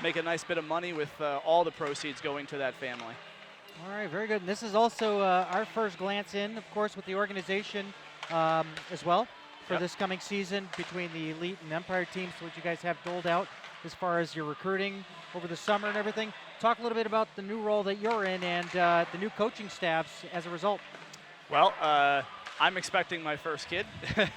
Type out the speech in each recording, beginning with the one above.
make a nice bit of money with all the proceeds going to that family. All right, very good. And this is also our first glance in, of course, with the organization as well for Yep. this coming season between the Elite and Empire teams, what you guys have doled out as far as your recruiting over the summer and everything. Talk a little bit about the new role that you're in and the new coaching staffs as a result. Well, I'm expecting my first kid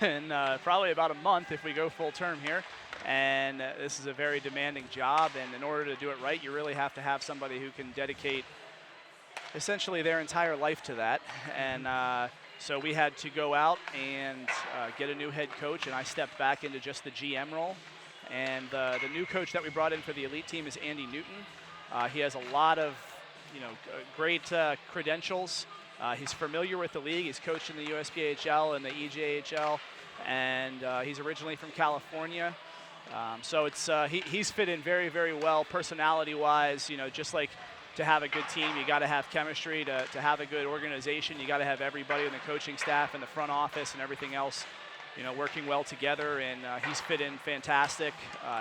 in probably about a month if we go full term here. And this is a very demanding job. And in order to do it right, you really have to have somebody who can dedicate essentially their entire life to that. And so we had to go out and get a new head coach, and I stepped back into just the GM role. And the new coach that we brought in for the Elite team is Andy Newton. He has a lot of, great credentials. He's familiar with the league. He's coached in the USPHL and the EJHL, and he's originally from California. So it's he's fit in very, very well personality-wise. Just like to have a good team, you got to have chemistry. To have a good organization, you got to have everybody in the coaching staff and the front office and everything else, working well together. And he's fit in fantastic.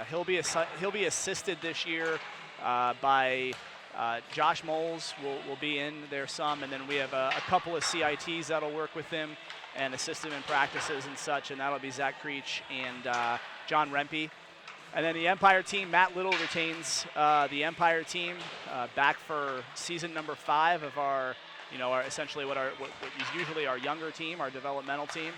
He'll be assisted this year by Josh Moles will be in there some, and then we have a couple of CITs that'll work with him and assist him in practices and such, and that'll be Zach Creech and John Rempe. And then the Empire team, Matt Little retains the Empire team back for season number 5 of our essentially what is usually our younger team, our developmental team.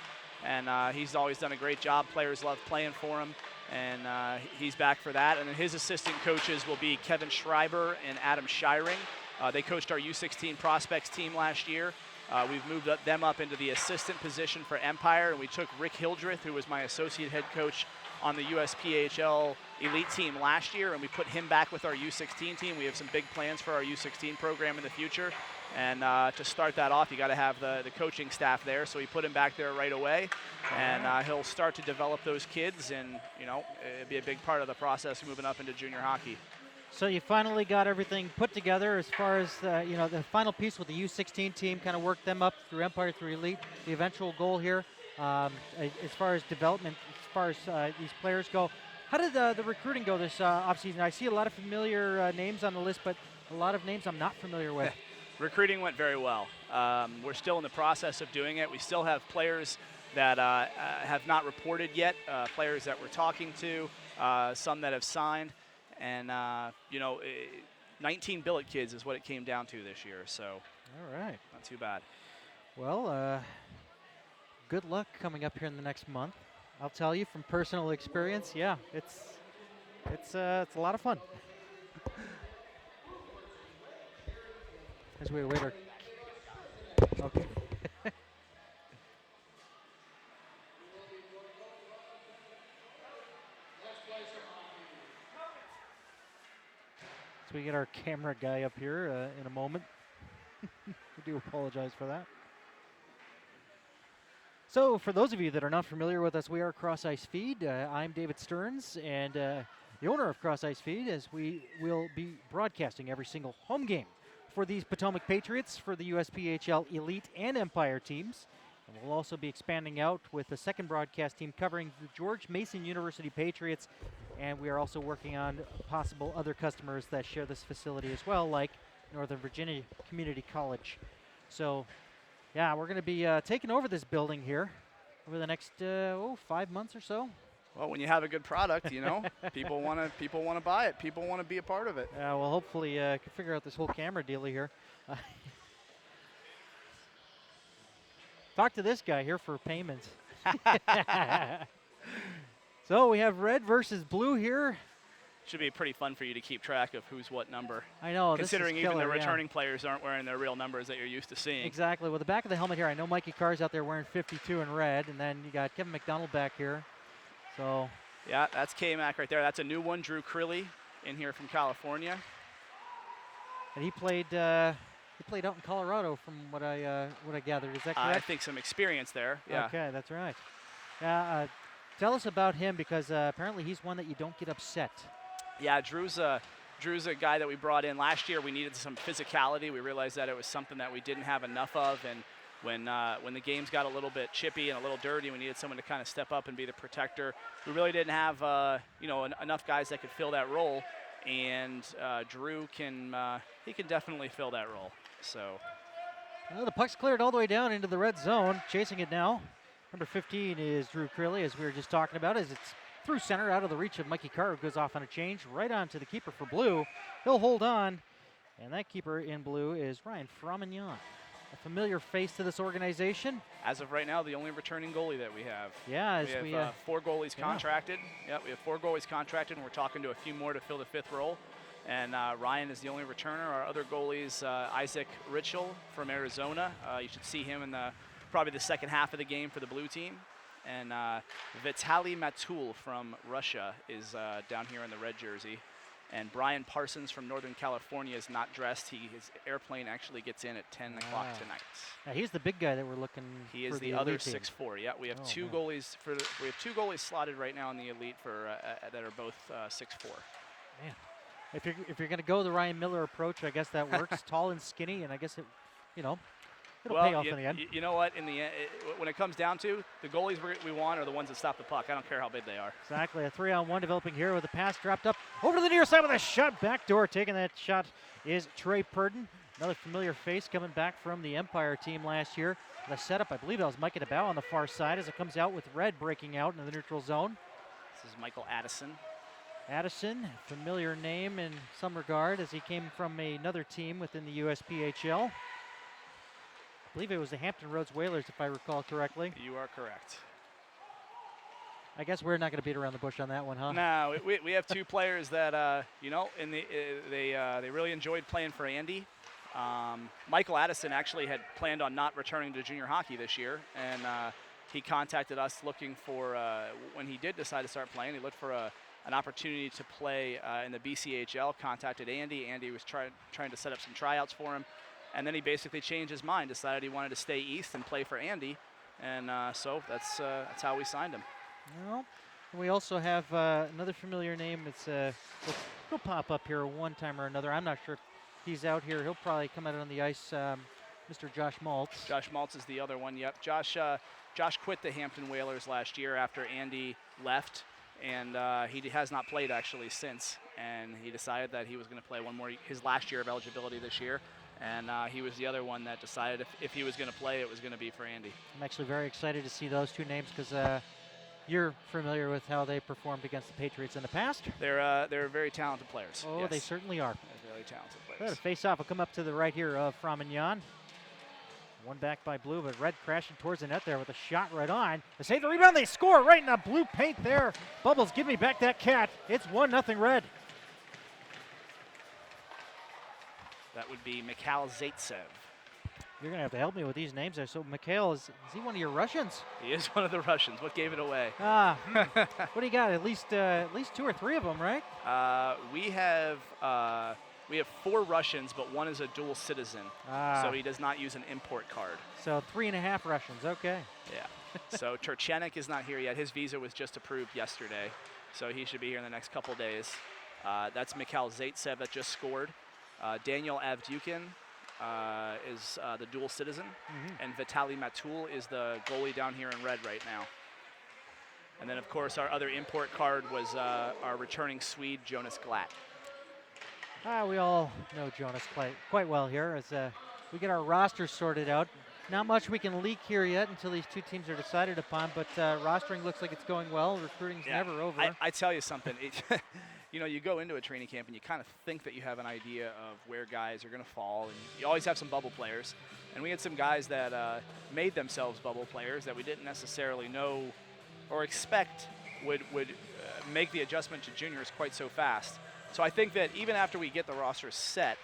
And he's always done a great job. Players love playing for him, and he's back for that. And then his assistant coaches will be Kevin Schreiber and Adam Shiring. They coached our U16 prospects team last year. We've moved them up into the assistant position for Empire, and we took Rick Hildreth, who was my associate head coach on the USPHL Elite team last year, and we put him back with our U16 team. We have some big plans for our U16 program in the future, and to start that off, you got to have the coaching staff there, so we put him back there right away, and he'll start to develop those kids, and it'll be a big part of the process moving up into junior hockey. So you finally got everything put together as far as the final piece with the U16 team, kind of worked them up through Empire, through Elite. The eventual goal here, as far as development, as far as these players go. How did the recruiting go this offseason? I see a lot of familiar names on the list, but a lot of names I'm not familiar with. Recruiting went very well. We're still in the process of doing it. We still have players that have not reported yet, players that we're talking to, some that have signed. And, 19 billet kids is what it came down to this year, so all right, not too bad. Well, good luck coming up here in the next month. I'll tell you from personal experience, yeah, it's a lot of fun. As we await our... Okay. So we get our camera guy up here in a moment. We do apologize for that. So for those of you that are not familiar with us, we are Cross Ice Feed. I'm David Stearns, and the owner of Cross Ice Feed, as we will be broadcasting every single home game for these Potomac Patriots, for the USPHL Elite and Empire teams. And we'll also be expanding out with a second broadcast team covering the George Mason University Patriots, and we are also working on possible other customers that share this facility as well, like Northern Virginia Community College. So, yeah, we're going to be taking over this building here over the next 5 months or so. Well, when you have a good product, people want to buy it. People want to be a part of it. Well, hopefully, can figure out this whole camera deal here. Talk to this guy here for payments. So we have red versus blue here. Should be pretty fun for you to keep track of who's what number. I know. Considering this is even killer, the returning players aren't wearing their real numbers that you're used to seeing. Exactly. Well, the back of the helmet here, I know Mikey Carr's out there wearing 52 in red, and then you got Kevin McDonald back here. So. Yeah, that's K-Mac right there. That's a new one, Drew Crilly, in here from California. And he played out in Colorado, from what I gathered. Is that correct? I think some experience there. Yeah. Okay, that's right. Tell us about him, because apparently he's one that you don't get upset. Yeah, Drew's a guy that we brought in last year. We needed some physicality. We realized that it was something that we didn't have enough of, and when the games got a little bit chippy and a little dirty, we needed someone to kind of step up and be the protector. We really didn't have enough guys that could fill that role. and Drew can he can definitely fill that role. So Well, the puck's cleared all the way down into the red zone. Chasing it now. Number 15 is Drew Crilly, as we were just talking about, as it's through center, out of the reach of Mikey Carr, who goes off on a change, right on to the keeper for blue. He'll hold on, and that keeper in blue is Ryan Frommignon, a familiar face to this organization. as of right now, the only returning goalie that we have. Yeah, as We have 4 goalies contracted. Yep, we have 4 goalies contracted, and we're talking to a few more to fill the 5th role. And Ryan is the only returner. Our other goalies, Isaac Ritchell from Arizona. You should see him in probably the second half of the game for the blue team. And Vitaly Matul from Russia is down here in the red jersey. And Brian Parsons from Northern California is not dressed. His airplane actually gets in at 10 o'clock tonight. Now, he's the big guy that we're looking for. He is the elite other team. 6'4". Yeah, we have Oh, two man. goalies we have 2 goalies slotted right now in the elite for that are both 6'4". Man, if you're going to go the Ryan Miller approach, I guess that works. Tall and skinny, and I guess it'll pay off in the end. You know what? In the end, when it comes down to the goalies we want are the ones that stop the puck. I don't care how big they are. Exactly, a 3-on-1 developing here with a pass dropped up over to the near side with a shot backdoor. Taking that shot is Trey Purdon, another familiar face coming back from the Empire team last year. The setup, I believe that was Micah DeBow on the far side as it comes out with red breaking out in the neutral zone. This is Michael Addison. Addison, familiar name in some regard as he came from another team within the USPHL. I believe it was the Hampton Roads Whalers, if I recall correctly. You are correct. I guess we're not going to beat around the bush on that one, huh? No, we have 2 players that they really enjoyed playing for Andy. Michael Addison actually had planned on not returning to junior hockey this year, and he contacted us looking for when he did decide to start playing. He looked for an opportunity to play in the BCHL. Contacted Andy. Andy was trying to set up some tryouts for him. And then he basically changed his mind, decided he wanted to stay east and play for Andy, and so that's how we signed him. Well, we also have another familiar name. He'll pop up here one time or another. I'm not sure if he's out here. He'll probably come out on the ice. Mr. Josh Maltz. Josh Maltz is the other one. Yep. Josh quit the Hampton Whalers last year after Andy left, and he has not played actually since. And he decided that he was going to play his last year of eligibility this year. And he was the other one that decided if he was going to play, it was going to be for Andy. I'm actually very excited to see those 2 names because you're familiar with how they performed against the Patriots in the past. They're very talented players. Oh, yes. they certainly are. They're really talented But players. a face-off will come up to the right here of Frommignon. One back by blue, but red crashing towards the net there with a shot right on. They save the rebound, they score right in the blue paint there. Bubbles, give me back that cat. It's 1-0 red. That would be Mikhail Zaitsev. You're going to have to help me with these names there. So Mikhail, is he one of your Russians? He is one of the Russians. What gave it away? What do you got? At least 2 or 3 of them, right? We have 4 Russians, but one is a dual citizen, so he does not use an import card. So 3.5 Russians, okay. Yeah. So Turchenik is not here yet. His visa was just approved yesterday, so he should be here in the next couple days. That's Mikhail Zaitsev that just scored. Daniel Avdyukin is the dual citizen, and Vitaly Matul is the goalie down here in red right now. And then, of course, our other import card was our returning Swede, Jonas Glatt. We all know Jonas quite well here as we get our roster sorted out. Not much we can leak here yet until these 2 teams are decided upon, but rostering looks like it's going well. Recruiting's never over. I tell you something. You go into a training camp and you kind of think that you have an idea of where guys are going to fall, and you always have some bubble players. And we had some guys that made themselves bubble players that we didn't necessarily know or expect would make the adjustment to juniors quite so fast. So I think that even after we get the roster set,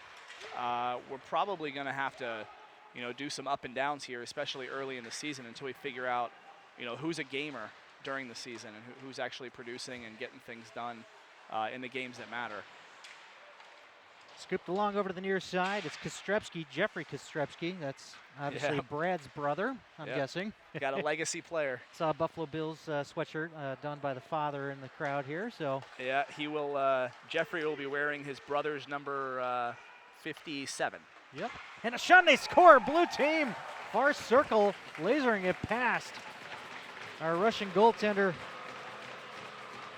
we're probably going to have to, do some up and downs here, especially early in the season, until we figure out, who's a gamer during the season and who's actually producing and getting things done in the games that matter. Scooped along over to the near side. It's Kostrepski, Jeffrey Kostrepski. That's obviously Brad's brother, I'm guessing. Got a legacy player. Saw a Buffalo Bills sweatshirt done by the father in the crowd here. So yeah, he will. Jeffrey will be wearing his brother's number 57. Yep. And a shot, and they score. Blue team, far circle, lasering it past our Russian goaltender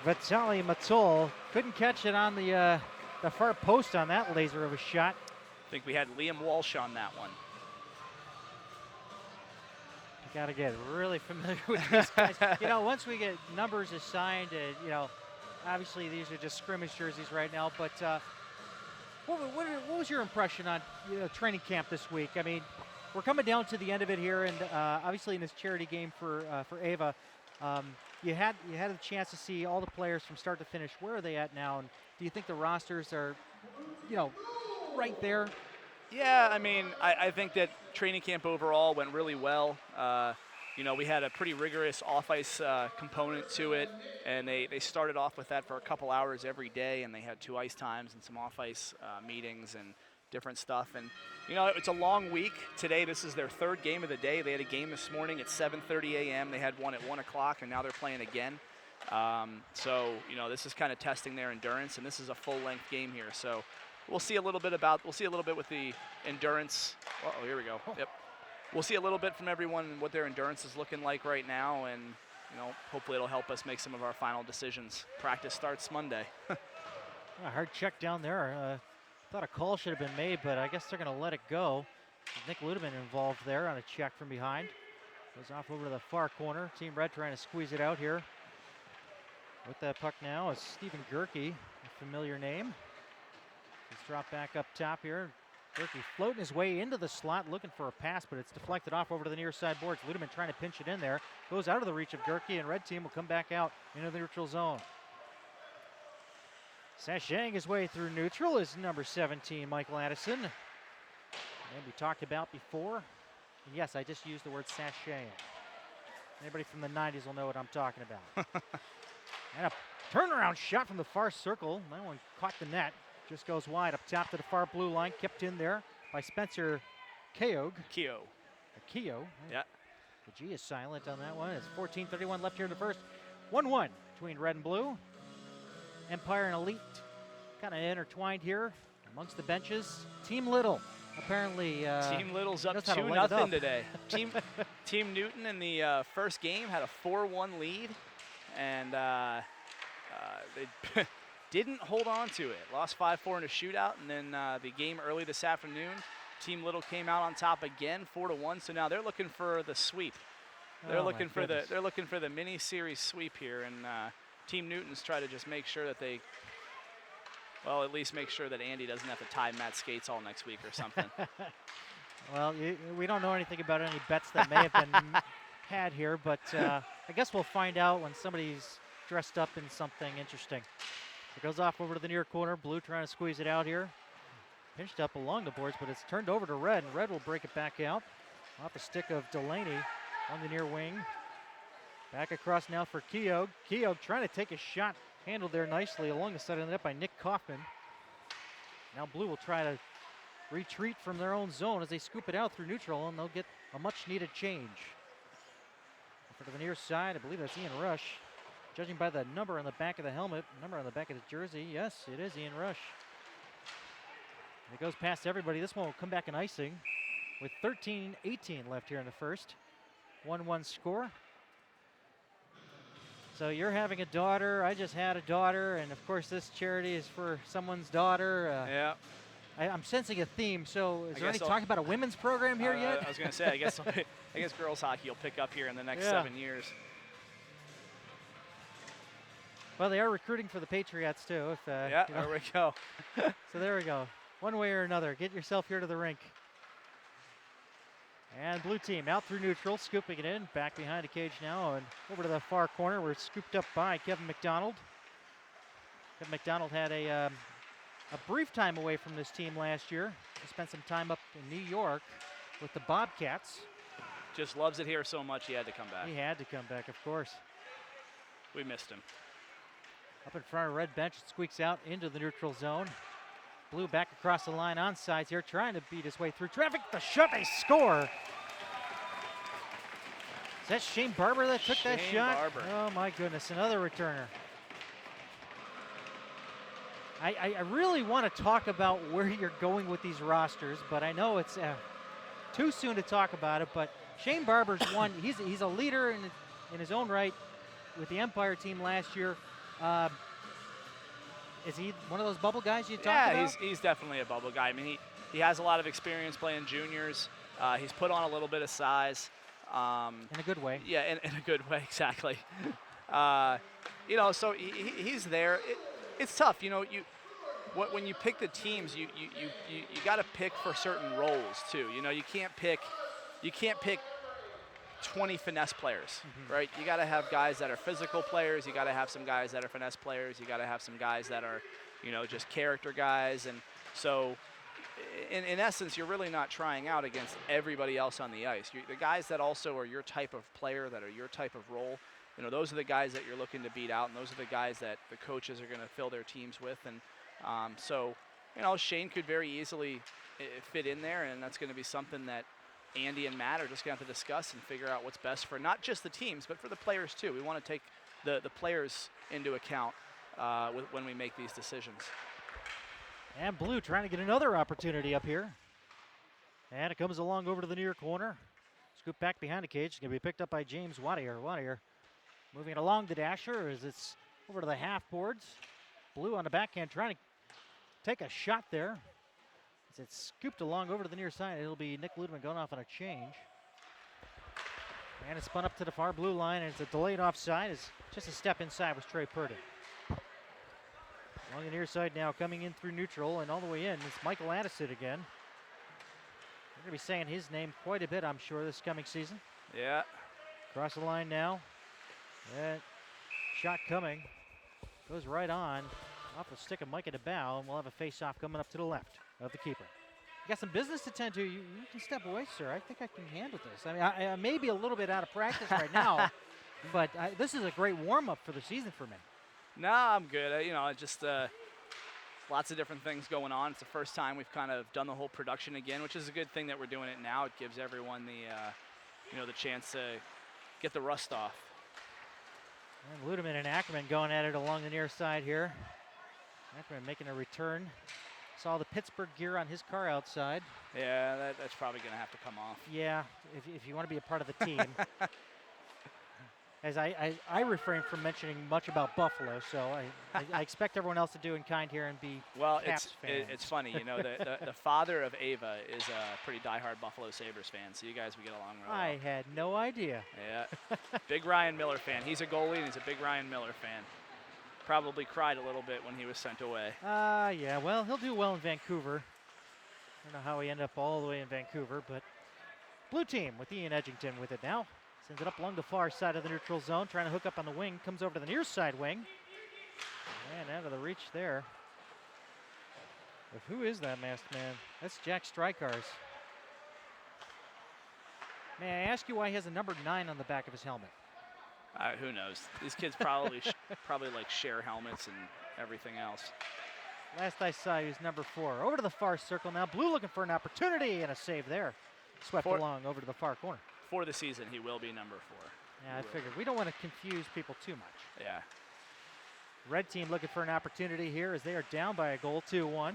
Vitaly Matul. Couldn't catch it on the the far post on that laser of a shot. I think we had Liam Walsh on that one. You got to get really familiar with these guys. Once we get numbers assigned, obviously these are just scrimmage jerseys right now, but what was your impression on training camp this week? I mean, we're coming down to the end of it here, and obviously in this charity game for Ava, you had a chance to see all the players from start to finish. Where are they at now, and do you think the rosters are, right there? Yeah, I mean, I think that training camp overall went really well. We had a pretty rigorous off-ice component to it, and they started off with that for a couple hours every day, and they had 2 ice times and some off-ice meetings and different stuff. And, it's a long week. Today, this is their 3rd game of the day. They had a game this morning at 7:30 a.m. They had one at 1 o'clock, and now they're playing again. This is kind of testing their endurance, and this is a full-length game here. So we'll see a little bit with the endurance. Oh, here we go. Yep. We'll see a little bit from everyone what their endurance is looking like right now, and hopefully it'll help us make some of our final decisions. Practice starts Monday. A hard check down there. Thought a call should have been made, but I guess they're going to let it go. Nick Ludeman involved there on a check from behind. Goes off over to the far corner. Team Red trying to squeeze it out here. With that puck now is Stephen Gerke, a familiar name. He's dropped back up top here. Gerke floating his way into the slot, looking for a pass, but it's deflected off over to the near side boards. Ludeman trying to pinch it in there. Goes out of the reach of Gerke, and Red team will come back out into the neutral zone. Sashaying his way through neutral is number 17, Michael Addison. Maybe talked about before. And yes, I just used the word sashaying. Anybody from the 90s will know what I'm talking about. And a turnaround shot from the far circle. That one caught the net. Just goes wide up top to the far blue line. Kept in there by Spencer Keogh. Keogh. Yeah. The G is silent on that one. It's 14:31 left here in the first. 1-1 between red and blue. Empire and Elite kind of intertwined here amongst the benches. Team Little apparently. Team Little's up 2-0 today. Team Newton in the first game had a 4-1 lead, and they didn't hold on to it. Lost 5-4 in a shootout, and then the game early this afternoon, Team Little came out on top again, 4-1. So now they're looking for the sweep. They're looking for the mini series sweep here, and Team Newton's try to just make sure that they, at least make sure that Andy doesn't have to tie Matt Skates all next week or something. Well, we don't know anything about any bets that may have been had here, but I guess we'll find out when somebody's dressed up in something interesting. It goes off over to the near corner. Blue trying to squeeze it out here. Pinched up along the boards, but it's turned over to Red, and Red will break it back out. Off the stick of Delaney on the near wing. Back across now for Keogh. Keogh trying to take a shot. Handled there nicely along the side of the net by Nick Kaufman. Now Blue will try to retreat from their own zone as they scoop it out through neutral, and they'll get a much-needed change. Over to the near side, I believe that's Ian Rush. Judging by the number on the back of the helmet, number on the back of the jersey, yes, it is Ian Rush. It goes past everybody. This one will come back in icing with 13:18 left here in the first. 1-1 score. So you're having a daughter. I just had a daughter, and of course this charity is for someone's daughter. Yeah. I'm sensing a theme. So is there any talk about a women's program here yet? I was going to say, I guess girls hockey will pick up here in the next 7 years. Well, they are recruiting for the Patriots too. There we go. So there we go. One way or another, get yourself here to the rink. And blue team out through neutral, scooping it in, back behind the cage now, and over to the far corner. We're scooped up by Kevin McDonald. Kevin McDonald had a brief time away from this team last year. He spent some time up in New York with the Bobcats. Just loves it here so much he had to come back. He had to come back, of course. We missed him. Up in front of red bench, it squeaks out into the neutral zone. Blue back across the line on sides here, trying to beat his way through traffic. The shot, they score. Is that Shane Barber that took that shot? Barber. Oh my goodness, another returner. I really want to talk about where you're going with these rosters, but I know it's too soon to talk about it. But Shane Barber's one. He's a leader in his own right with the Empire team last year. Is he one of those bubble guys you talked Yeah, about? he's definitely a bubble guy. I mean, he has a lot of experience playing juniors. He's put on a little bit of size. In a good way. Yeah, in a good way, exactly. So he's there. It's tough, when you pick the teams, you got to pick for certain roles too. You can't pick 20 finesse players, right? You got to have guys that are physical players. You got to have some guys that are finesse players. You got to have some guys that are, just character guys. And so, in essence, you're really not trying out against everybody else on the ice. The guys that also are your type of player, that are your type of role, those are the guys that you're looking to beat out, and those are the guys that the coaches are going to fill their teams with. And so, Shane could very easily fit in there, and that's going to be something that Andy and Matt are just going to have to discuss and figure out what's best for not just the teams, but for the players too. We want to take the players into account when we make these decisions. And Blue trying to get another opportunity up here. And it comes along over to the near corner. Scoop back behind the cage. It's going to be picked up by James Wadier. Wadier moving it along the dasher as it's over to the half boards. Blue on the backhand trying to take a shot there. As it's scooped along over to the near side, it'll be Nick Ludeman going off on a change. And it's spun up to the far blue line, and it's a delayed offside. It's just a step inside was Trey Purdy. Along the near side now, coming in through neutral and all the way in, it's Michael Addison again. We're going to be saying his name quite a bit, I'm sure, this coming season. Yeah. Across the line now. That shot coming. Goes right on. Off the stick of Mike at the bow, and we'll have a face-off coming up to the left of the keeper. You got some business to tend to. You can step away, sir. I think I can handle this. I mean, I may be a little bit out of practice right now, but this is a great warm-up for the season for me. No, I'm good. Just lots of different things going on. It's the first time we've kind of done the whole production again, which is a good thing that we're doing it now. It gives everyone the chance to get the rust off. And Ludeman and Ackerman going at it along the near side here. Ackerman making a return. Saw the Pittsburgh gear on his car outside. Yeah, that's probably going to have to come off. Yeah, if you want to be a part of the team. As I refrain from mentioning much about Buffalo, so I expect everyone else to do in kind here and be Caps fans. It's funny, the father of Ava is a pretty diehard Buffalo Sabres fan, so you guys would get along really well. I had no idea. Yeah, big Ryan Miller fan. He's a goalie and he's a big Ryan Miller fan. Probably cried a little bit when he was sent away. Yeah, well, he'll do well in Vancouver. I don't know how he ended up all the way in Vancouver, but blue team with Ian Edgington with it now. Sends it up along the far side of the neutral zone, trying to hook up on the wing. Comes over to the near side wing. And out of the reach there. But who is that masked man? That's Jack Strykars. May I ask you why he has a number 9 on the back of his helmet? Who knows? These kids probably like share helmets and everything else. Last I saw, he was number 4. Over to the far circle now. Blue looking for an opportunity and a save there. Swept along over to the far corner. For the season, he will be number 4. Yeah, I figured. We don't want to confuse people too much. Yeah. Red team looking for an opportunity here as they are down by a goal, 2-1.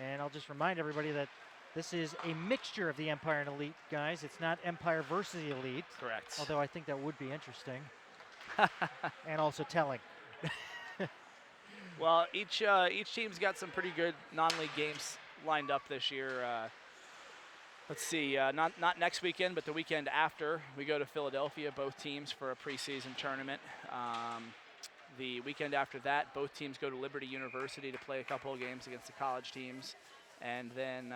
And I'll just remind everybody that this is a mixture of the Empire and Elite, guys. It's not Empire versus the Elite. Correct. Although I think that would be interesting. And also telling. Well, each team's got some pretty good non-league games lined up this year. Let's see, not next weekend, but the weekend after, we go to Philadelphia, both teams, for a preseason tournament. The weekend after that, both teams go to Liberty University to play a couple of games against the college teams. And then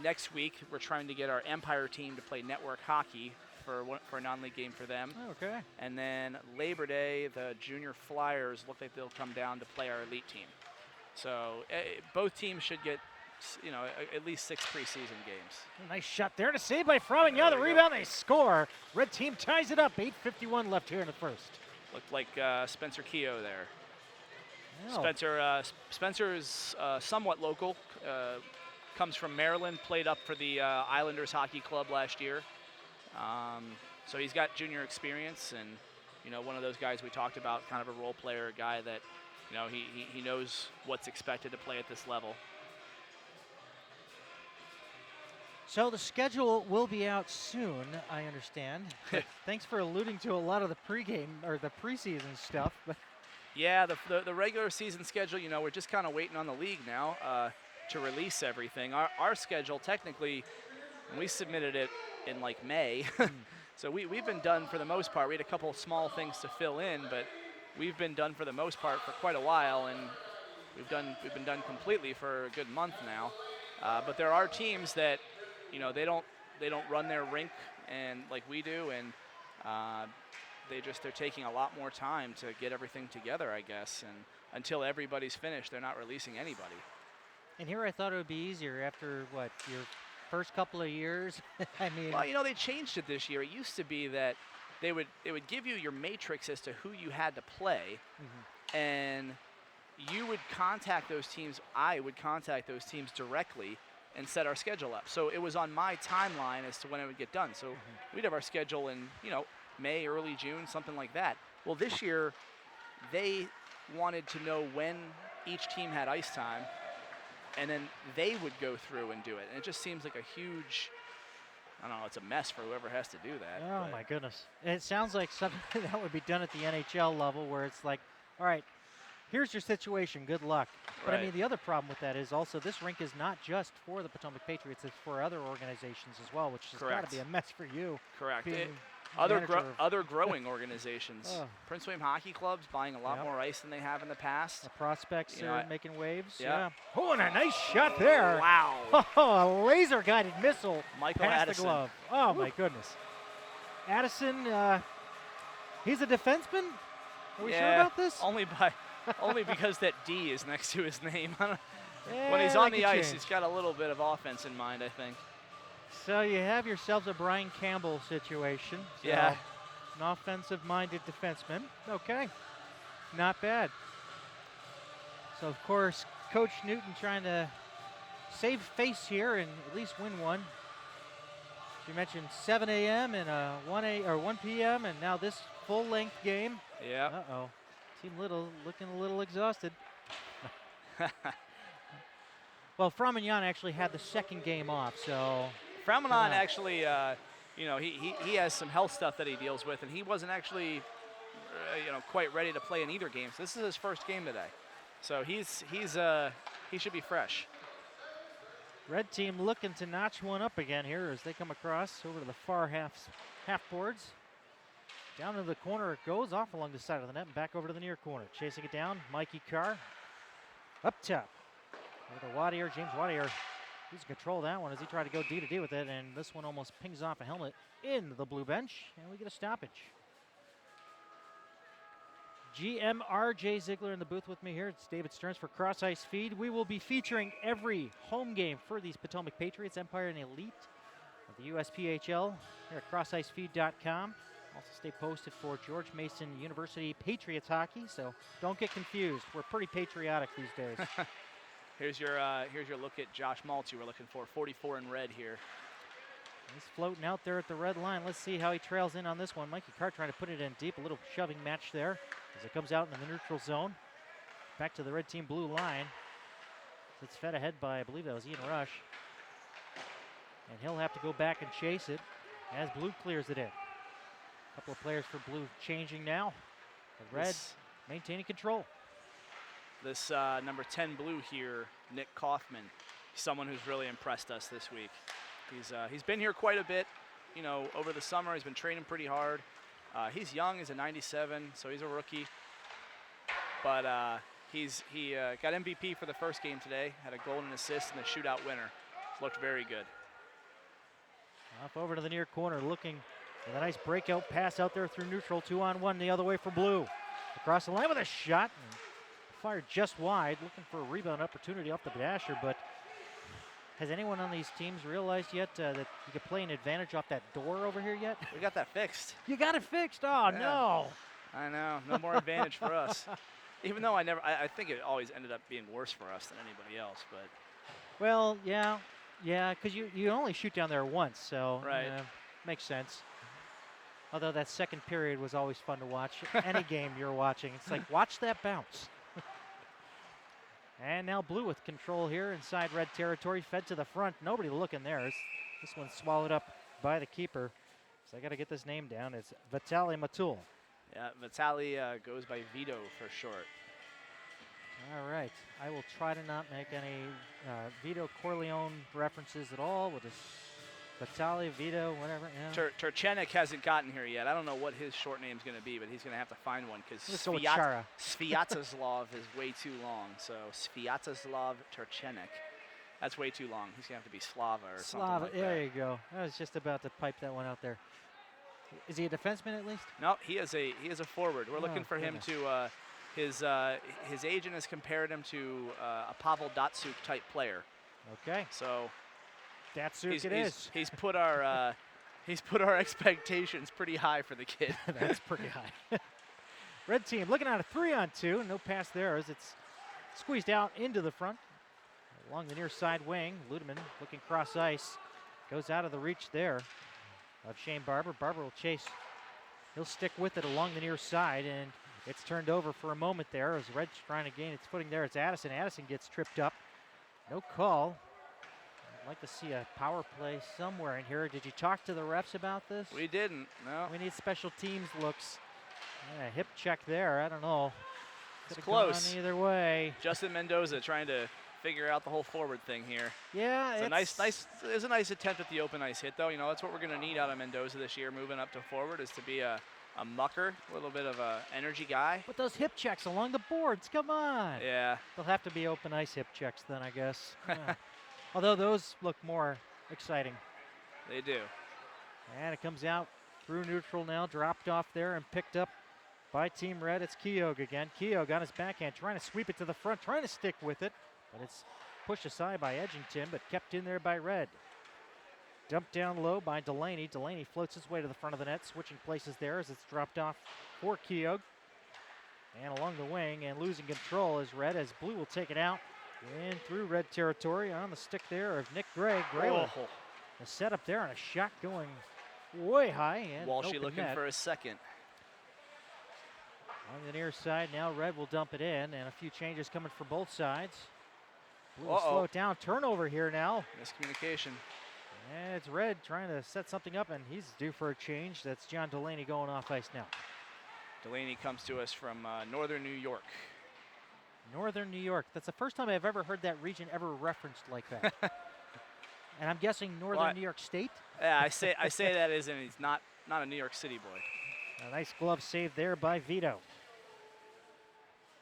next week, we're trying to get our Empire team to play network hockey for a non-league game for them. Okay. And then Labor Day, the Junior Flyers look like they'll come down to play our elite team. So both teams should get, at least 6 preseason games. Nice shot there and a save by Fromagnon. The rebound, they score. Red team ties it up. 8:51 left here in the first. Looked like Spencer Keogh there. Oh. Spencer is somewhat local. Comes from Maryland. Played up for the Islanders Hockey Club last year. So he's got junior experience, and one of those guys we talked about, kind of a role player, a guy that he knows what's expected to play at this level. So the schedule will be out soon, I understand. Thanks for alluding to a lot of the pregame or the preseason stuff. But Yeah, the regular season schedule, we're just kind of waiting on the league now to release everything. Our schedule, technically, and we submitted it in like May. So we've been done for the most part. We had a couple small things to fill in, but we've been done for the most part for quite a while, and we've been done completely for a good month now. But there are teams that, they don't run their rink and like we do, and they're taking a lot more time to get everything together, I guess. And until everybody's finished, they're not releasing anybody. And here I thought it would be easier after your first couple of years. I mean, well, they changed it this year. It used to be that they would give you your matrix as to who you had to play, and you would contact those teams. I would contact those teams directly and set our schedule up. So it was on my timeline as to when it would get done. So we'd have our schedule in, May, early June, something like that. Well, this year, they wanted to know when each team had ice time, and then they would go through and do it. And it just seems like a huge, I don't know, it's a mess for whoever has to do that. Oh, my goodness. And it sounds like something that would be done at the NHL level where it's like, all right, here's your situation, good luck. But Right. I mean, the other problem with that is also this rink is not just for the Potomac Patriots, it's for other organizations as well, which has got Correct. to be a mess for you. Correct. being Other manager of other growing organizations. Oh. Prince William Hockey Club's buying a lot Yep. more ice than they have in the past. The prospects You know, are I- making waves. Yeah. Oh, and a nice shot there. Wow. Oh, a laser-guided missile Michael past Addison. the glove. Oh, my goodness. Addison, he's a defenseman? Are we sure Yeah, about this? Only because that D is next to his name. When Yeah, he's that on the could ice, change. he's got a little bit of offense in mind, I think. So you have yourselves a Brian Campbell situation. So Yeah. An offensive-minded defenseman. Okay. Not bad. So, of course, Coach Newton trying to save face here and at least win one. You mentioned 7 a.m. and 1 p.m. and now this full-length game. Yeah. Uh-oh. Team looking a little exhausted. Well, Fromenyan actually had the second game off, so Framanon Wow. actually, he has some health stuff that he deals with, and he wasn't actually, quite ready to play in either game. So this is his first game today. So he should be fresh. red team looking to notch one up again here as they come across over to the far half boards. Down to the corner it goes, off along the side of the net and back over to the near corner. Chasing it down, Mikey Carr. Up top. Over to Wadier, James Wadier. He's in control of that one as he tried to go D to D with it, and this one almost pings off a helmet into the blue bench, and we get a stoppage. GM RJ Ziegler in the booth with me here. It's David Stearns for Cross Ice Feed. We will be featuring every home game for these Potomac Patriots, Empire and Elite of the USPHL here at crossicefeed.com. Also stay posted for George Mason University Patriots hockey, so don't get confused. We're pretty patriotic these days. Here's your look at Josh Maltz you were looking for, 44 in red here. He's floating out there at the red line. Let's see how he trails in on this one. Mikey Carr trying to put it in deep. A little shoving match there as it comes out in the neutral zone. Back to the red team blue line. It's fed ahead by, I believe that was Ian Rush. And he'll have to go back and chase it as blue clears it in. A couple of players for blue changing now. The red maintaining control. This number 10 blue here, Nick Kaufman, someone who's really impressed us this week. He's been here quite a bit, over the summer. He's been training pretty hard. He's young. He's a 97, so he's a rookie. But he got MVP for the first game today. Had a goal and an assist in the shootout winner. Looked very good. Off over to the near corner, looking with a nice breakout pass out there through neutral. 2-on-1 the other way for blue. Across the line with a shot. And fired just wide, looking for a rebound opportunity off the dasher, but has anyone on these teams realized yet that you could play an advantage off that door over here yet? We got that fixed. You got it fixed. Oh, Yeah. no. I know. No more advantage for us. Even though I think it always ended up being worse for us than anybody else, but Well, yeah, because you only shoot down there once, so Right. Makes sense. Although that second period was always fun to watch. Any game you're watching, it's like, watch that bounce. And now blue with control here inside red territory, fed to the front. Nobody looking there. This one's swallowed up by the keeper. So I got to get this name down. It's Vitaly Matul. Yeah, Vitali goes by Vito for short. All right. I will try to not make any Vito Corleone references at all. We'll just Vitali, Vito, whatever. Yeah. Turchenik hasn't gotten here yet. I don't know what his short name's going to be, but he's going to have to find one because Let's go with Chara. Sviatoslav is way too long. So Sviatoslav Turchenik. That's way too long. He's going to have to be Slava or something like that. There you go. I was just about to pipe that one out there. Is he a defenseman at least? No, he is a forward. We're looking for him goodness. to his agent has compared him to a Pavel Datsuk type player. Okay. So Datsuk he's put our expectations pretty high for the kid. That's pretty high. Red team looking at a 3-on-2. No pass there as it's squeezed out into the front. Along the near side wing, Ludeman looking cross ice. Goes out of the reach there of Shane Barber. Barber will chase. He'll stick with it along the near side, and it's turned over for a moment there as Red's trying to gain its footing there. It's Addison. Addison gets tripped up. No call. I'd like to see a power play somewhere in here. Did you talk to the refs about this? We didn't, no. We need special teams looks. Yeah, hip check there. I don't know. It's Could've close. gone either way. Justin Mendoza trying to figure out the whole forward thing here. Yeah, It's a nice attempt at the open ice hit, though. You know, that's what we're going to need out of Mendoza this year, moving up to forward, is to be a mucker, a little bit of a energy guy. But those hip checks along the boards, come on. Yeah. They'll have to be open ice hip checks then, I guess. Yeah. Although those look more exciting. They do. And it comes out through neutral now, dropped off there and picked up by Team Red. It's Keogh again. Keogh got his backhand, trying to sweep it to the front, trying to stick with it. But it's pushed aside by Edgington, but kept in there by Red. Dumped down low by Delaney. Delaney floats his way to the front of the net, switching places there as it's dropped off for Keogh. And along the wing and losing control is Red as Blue will take it out. In through Red territory on the stick there of Nick Gray. Gray a setup there and a shot going way high. And Walshy open looking net. for a second. On the near side now, Red will dump it in, and a few changes coming for both sides. Blue will slow it down. Turnover here now. Miscommunication. And it's Red trying to set something up, and he's due for a change. That's John Delaney going off ice now. Delaney comes to us from northern New York. Northern New York. That's the first time I've ever heard that region ever referenced like that. And I'm guessing Northern New York State? Yeah, I say that as in he's not a New York City boy. A nice glove save there by Vito.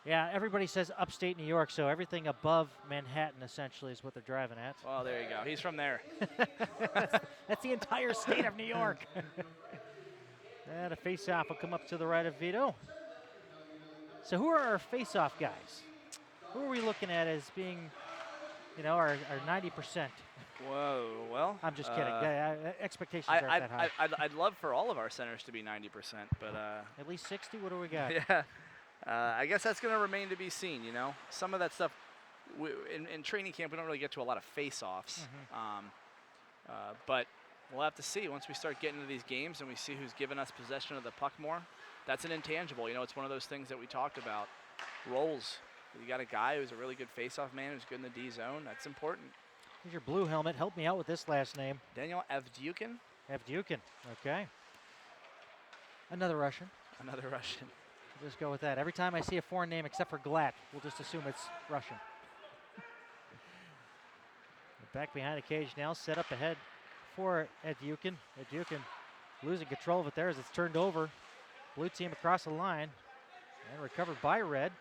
Yeah, everybody says upstate New York, so everything above Manhattan essentially is what they're driving at. Well, there you go. He's from there. that's the entire state of New York. And a face-off will come up to the right of Vito. So who are our face-off guys? Who are we looking at as being, you know, our 90%? Whoa, well. I'm just kidding. Expectations aren't that high. I'd love for all of our centers to be 90%, but at least 60. What do we got? Yeah, I guess that's going to remain to be seen. You know, some of that stuff in training camp we don't really get to a lot of face-offs, but we'll have to see once we start getting into these games and we see who's given us possession of the puck more. That's an intangible. You know, it's one of those things that we talked about. Roles. You got a guy who's a really good face-off man who's good in the D zone. That's important. Here's your blue helmet. Help me out with this last name. Daniel Avdyukin. Avdyukin. Okay. Another Russian. Another Russian. We'll just go with that. Every time I see a foreign name except for Glatt, we'll just assume it's Russian. Back behind the cage now, set up ahead for Avdyukin. Avdyukin losing control of it there as it's turned over. Blue team across the line and recovered by Red.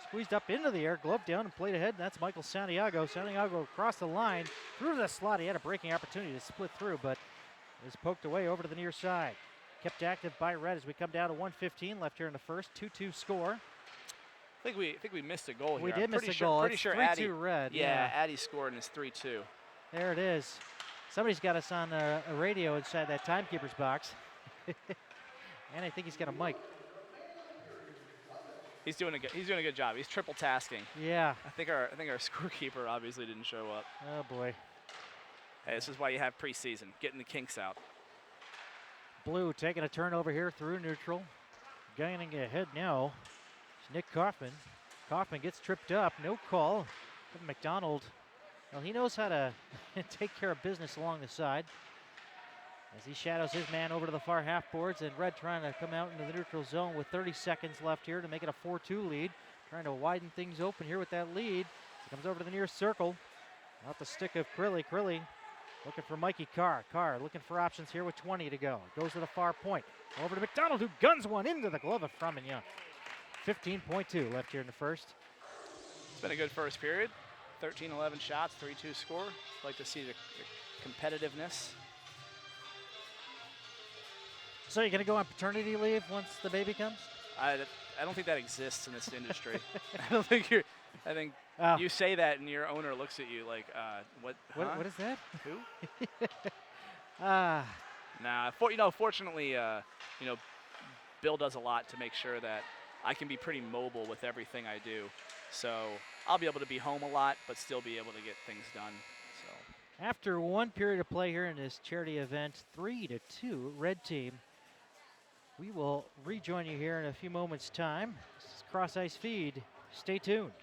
Squeezed up into the air, glove down and played ahead. And that's Michael Santiago. Santiago across the line, through the slot. He had a breaking opportunity to split through, but is poked away over to the near side. Kept active by Red as we come down to 1:15 left here in the first. 2-2 score. I think we missed a goal here. We did miss a goal. Pretty it's sure 3-2 Addy. Red. Yeah, Addy scored and it's 3-2. There it is. Somebody's got us on a radio inside that timekeeper's box. And I think he's got a mic. He's doing a good job. He's triple tasking. Yeah. I think our scorekeeper obviously didn't show up. Oh boy. Hey, this is why you have preseason, getting the kinks out. Blue taking a turnover here through neutral. Gaining ahead now. It's Nick Kaufman. Kaufman gets tripped up. No call. McDonald. Well, he knows how to take care of business along the side. as he shadows his man over to the far half boards, and Red trying to come out into the neutral zone with 30 seconds left here to make it a 4-2 lead. Trying to widen things open here with that lead. He comes over to the near circle. Out the stick of Crilly. Crilly looking for Mikey Carr. Carr looking for options here with 20 to go. Goes to the far point. Over to McDonald, who guns one into the glove of Fromentin. 15.2 left here in the first. It's been a good first period. 13-11 shots, 3-2 score. Like to see the competitiveness. So you're going to go on paternity leave once the baby comes? I don't think that exists in this industry. I think Oh. you say that and your owner looks at you like, what? Huh? What is that? Who? Ah, Nah. Fortunately, Bill does a lot to make sure that I can be pretty mobile with everything I do. So I'll be able to be home a lot, but still be able to get things done. So after one period of play here in this charity event, 3-2, red team. We will rejoin you here in a few moments' time. This is Cross Ice Feed. Stay tuned.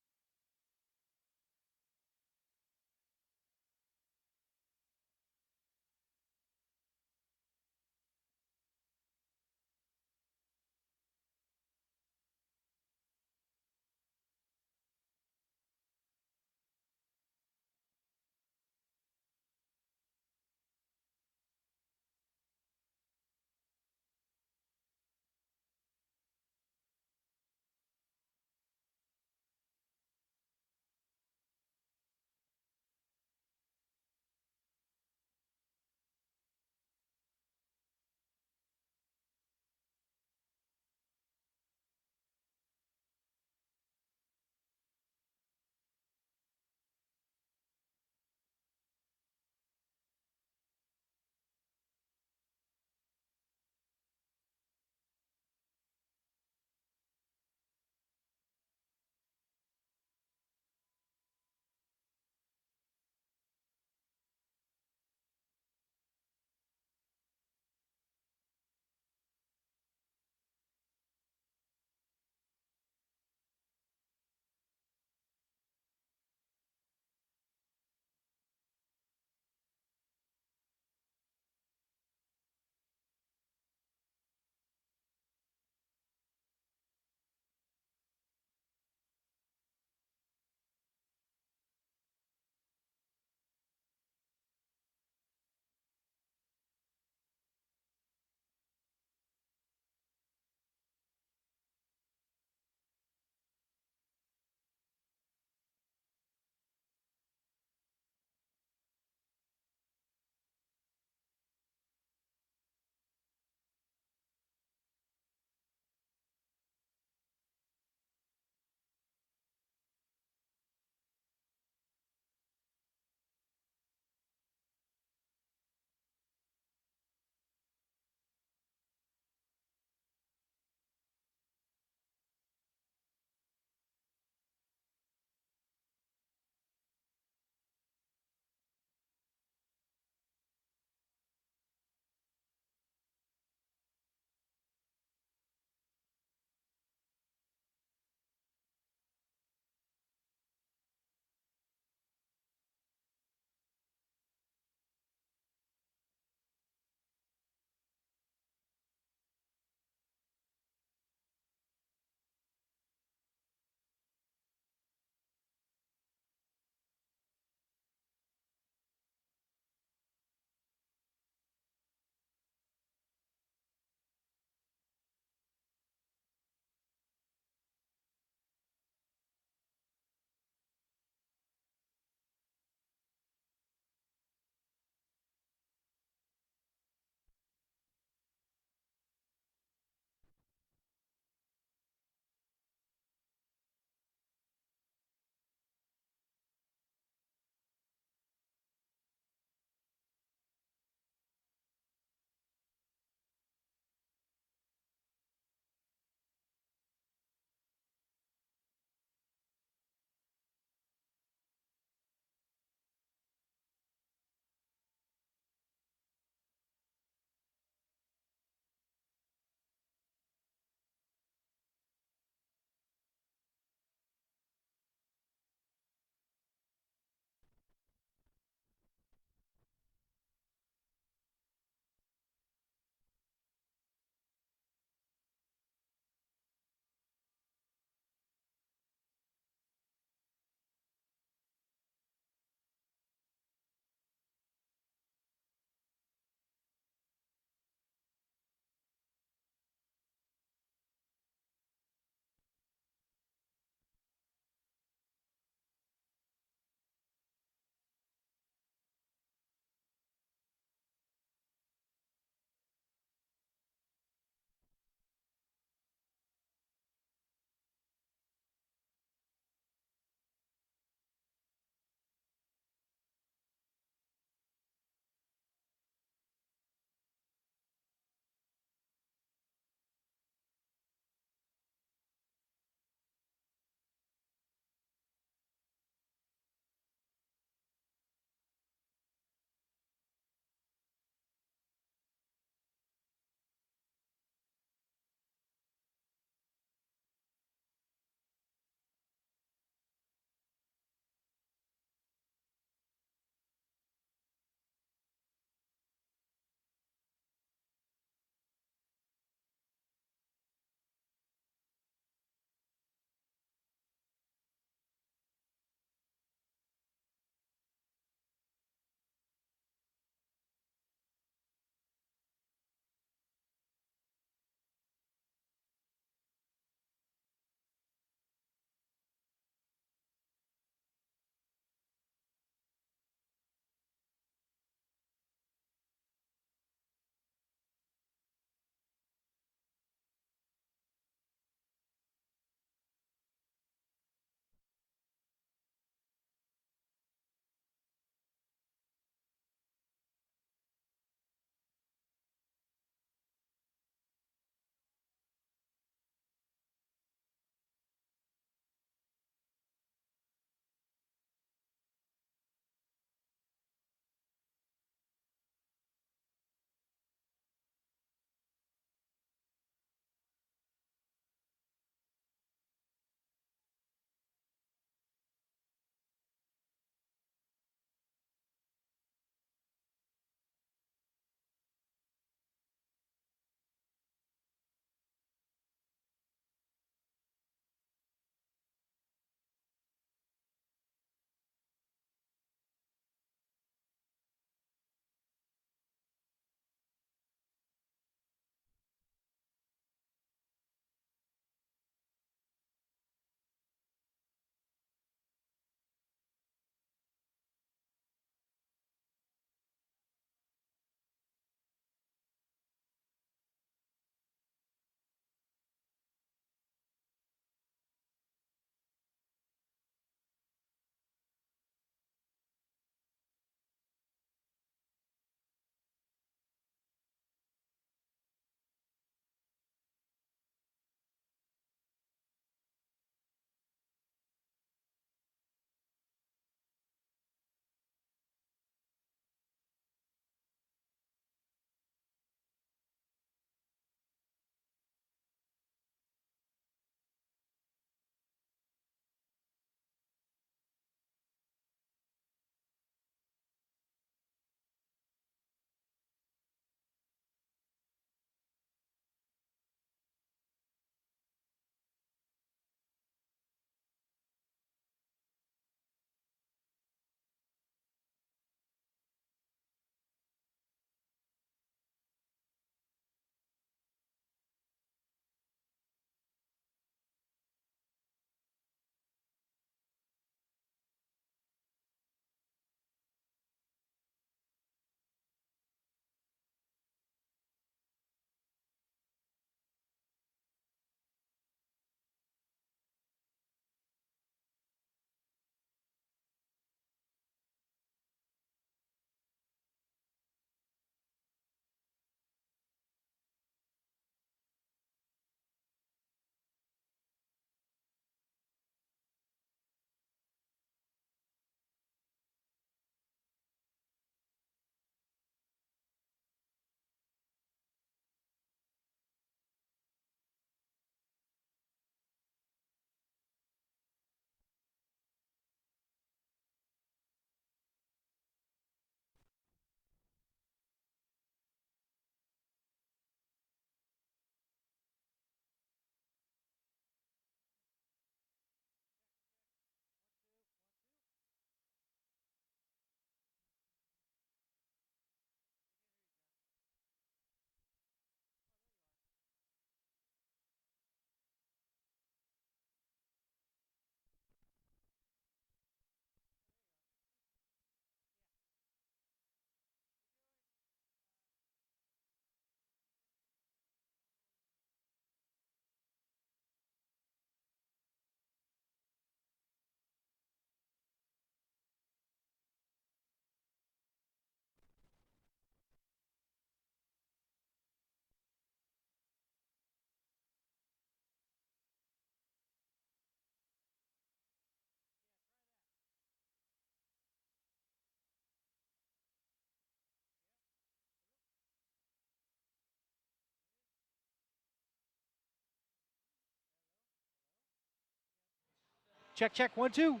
Check, check, 1, 2.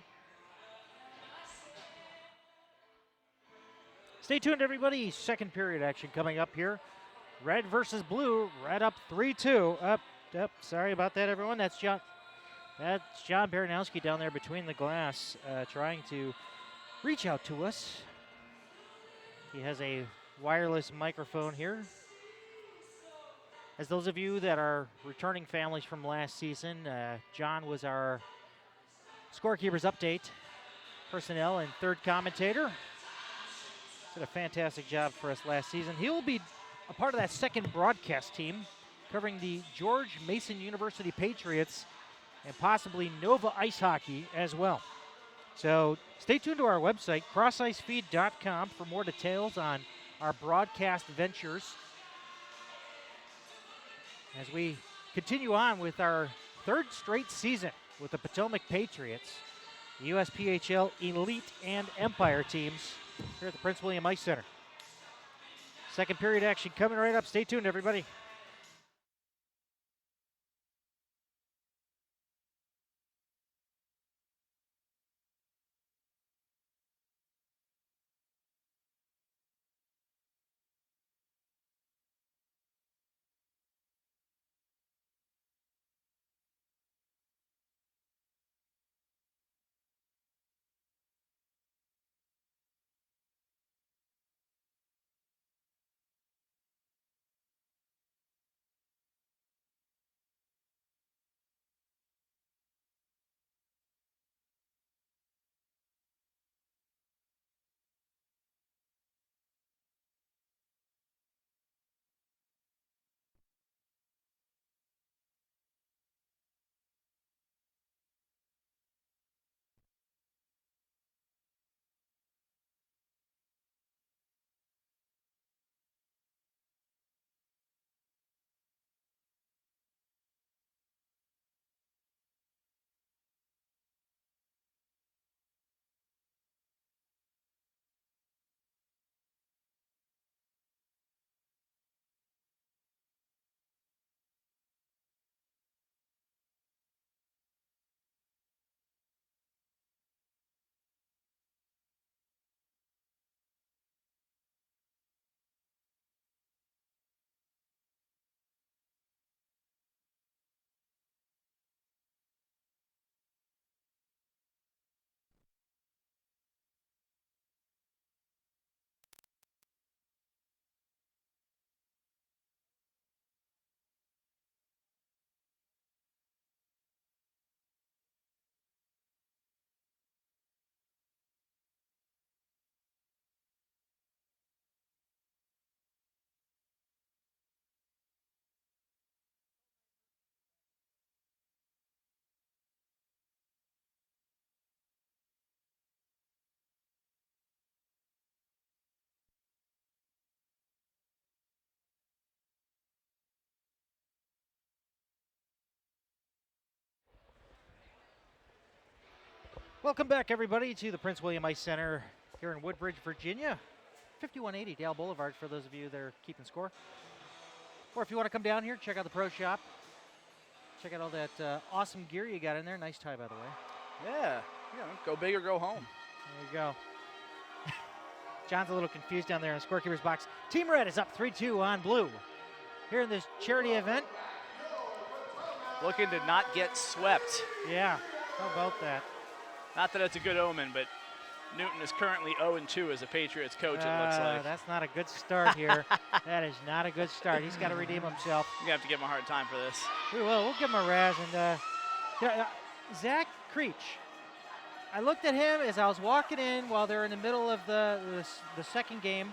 Stay tuned, everybody. Second period action coming up here. Red versus blue. Red up 3-2. Up. Sorry about that, everyone. That's John Baranowski down there between the glass, trying to reach out to us. He has a wireless microphone here. As those of you that are returning families from last season, John was our Scorekeepers Update personnel and third commentator. Did a fantastic job for us last season. He will be a part of that second broadcast team covering the George Mason University Patriots and possibly Nova Ice Hockey as well. So stay tuned to our website, crossicefeed.com, for more details on our broadcast ventures as we continue on with our third straight season with the Potomac Patriots, the USPHL Elite and Empire teams here at the Prince William Ice Center. Second period action coming right up. Stay tuned, everybody. Welcome back, everybody, to the Prince William Ice Center here in Woodbridge, Virginia. 5180 Dale Boulevard for those of you that are keeping score. Or if you want to come down here, check out the Pro Shop. Check out all that awesome gear you got in there. Nice tie, by the way. Yeah, go big or go home. There you go. John's a little confused down there in the Scorekeeper's box. Team Red is up 3-2 on blue here in this charity event. Looking to not get swept. Yeah, how about that? Not that it's a good omen, but Newton is currently 0-2 as a Patriots coach, it looks like. That's not a good start here. That is not a good start. He's got to redeem himself. You're going to have to give him a hard time for this. We will. We'll give him a razz. And Zach Creech, I looked at him as I was walking in while they're in the middle of the second game,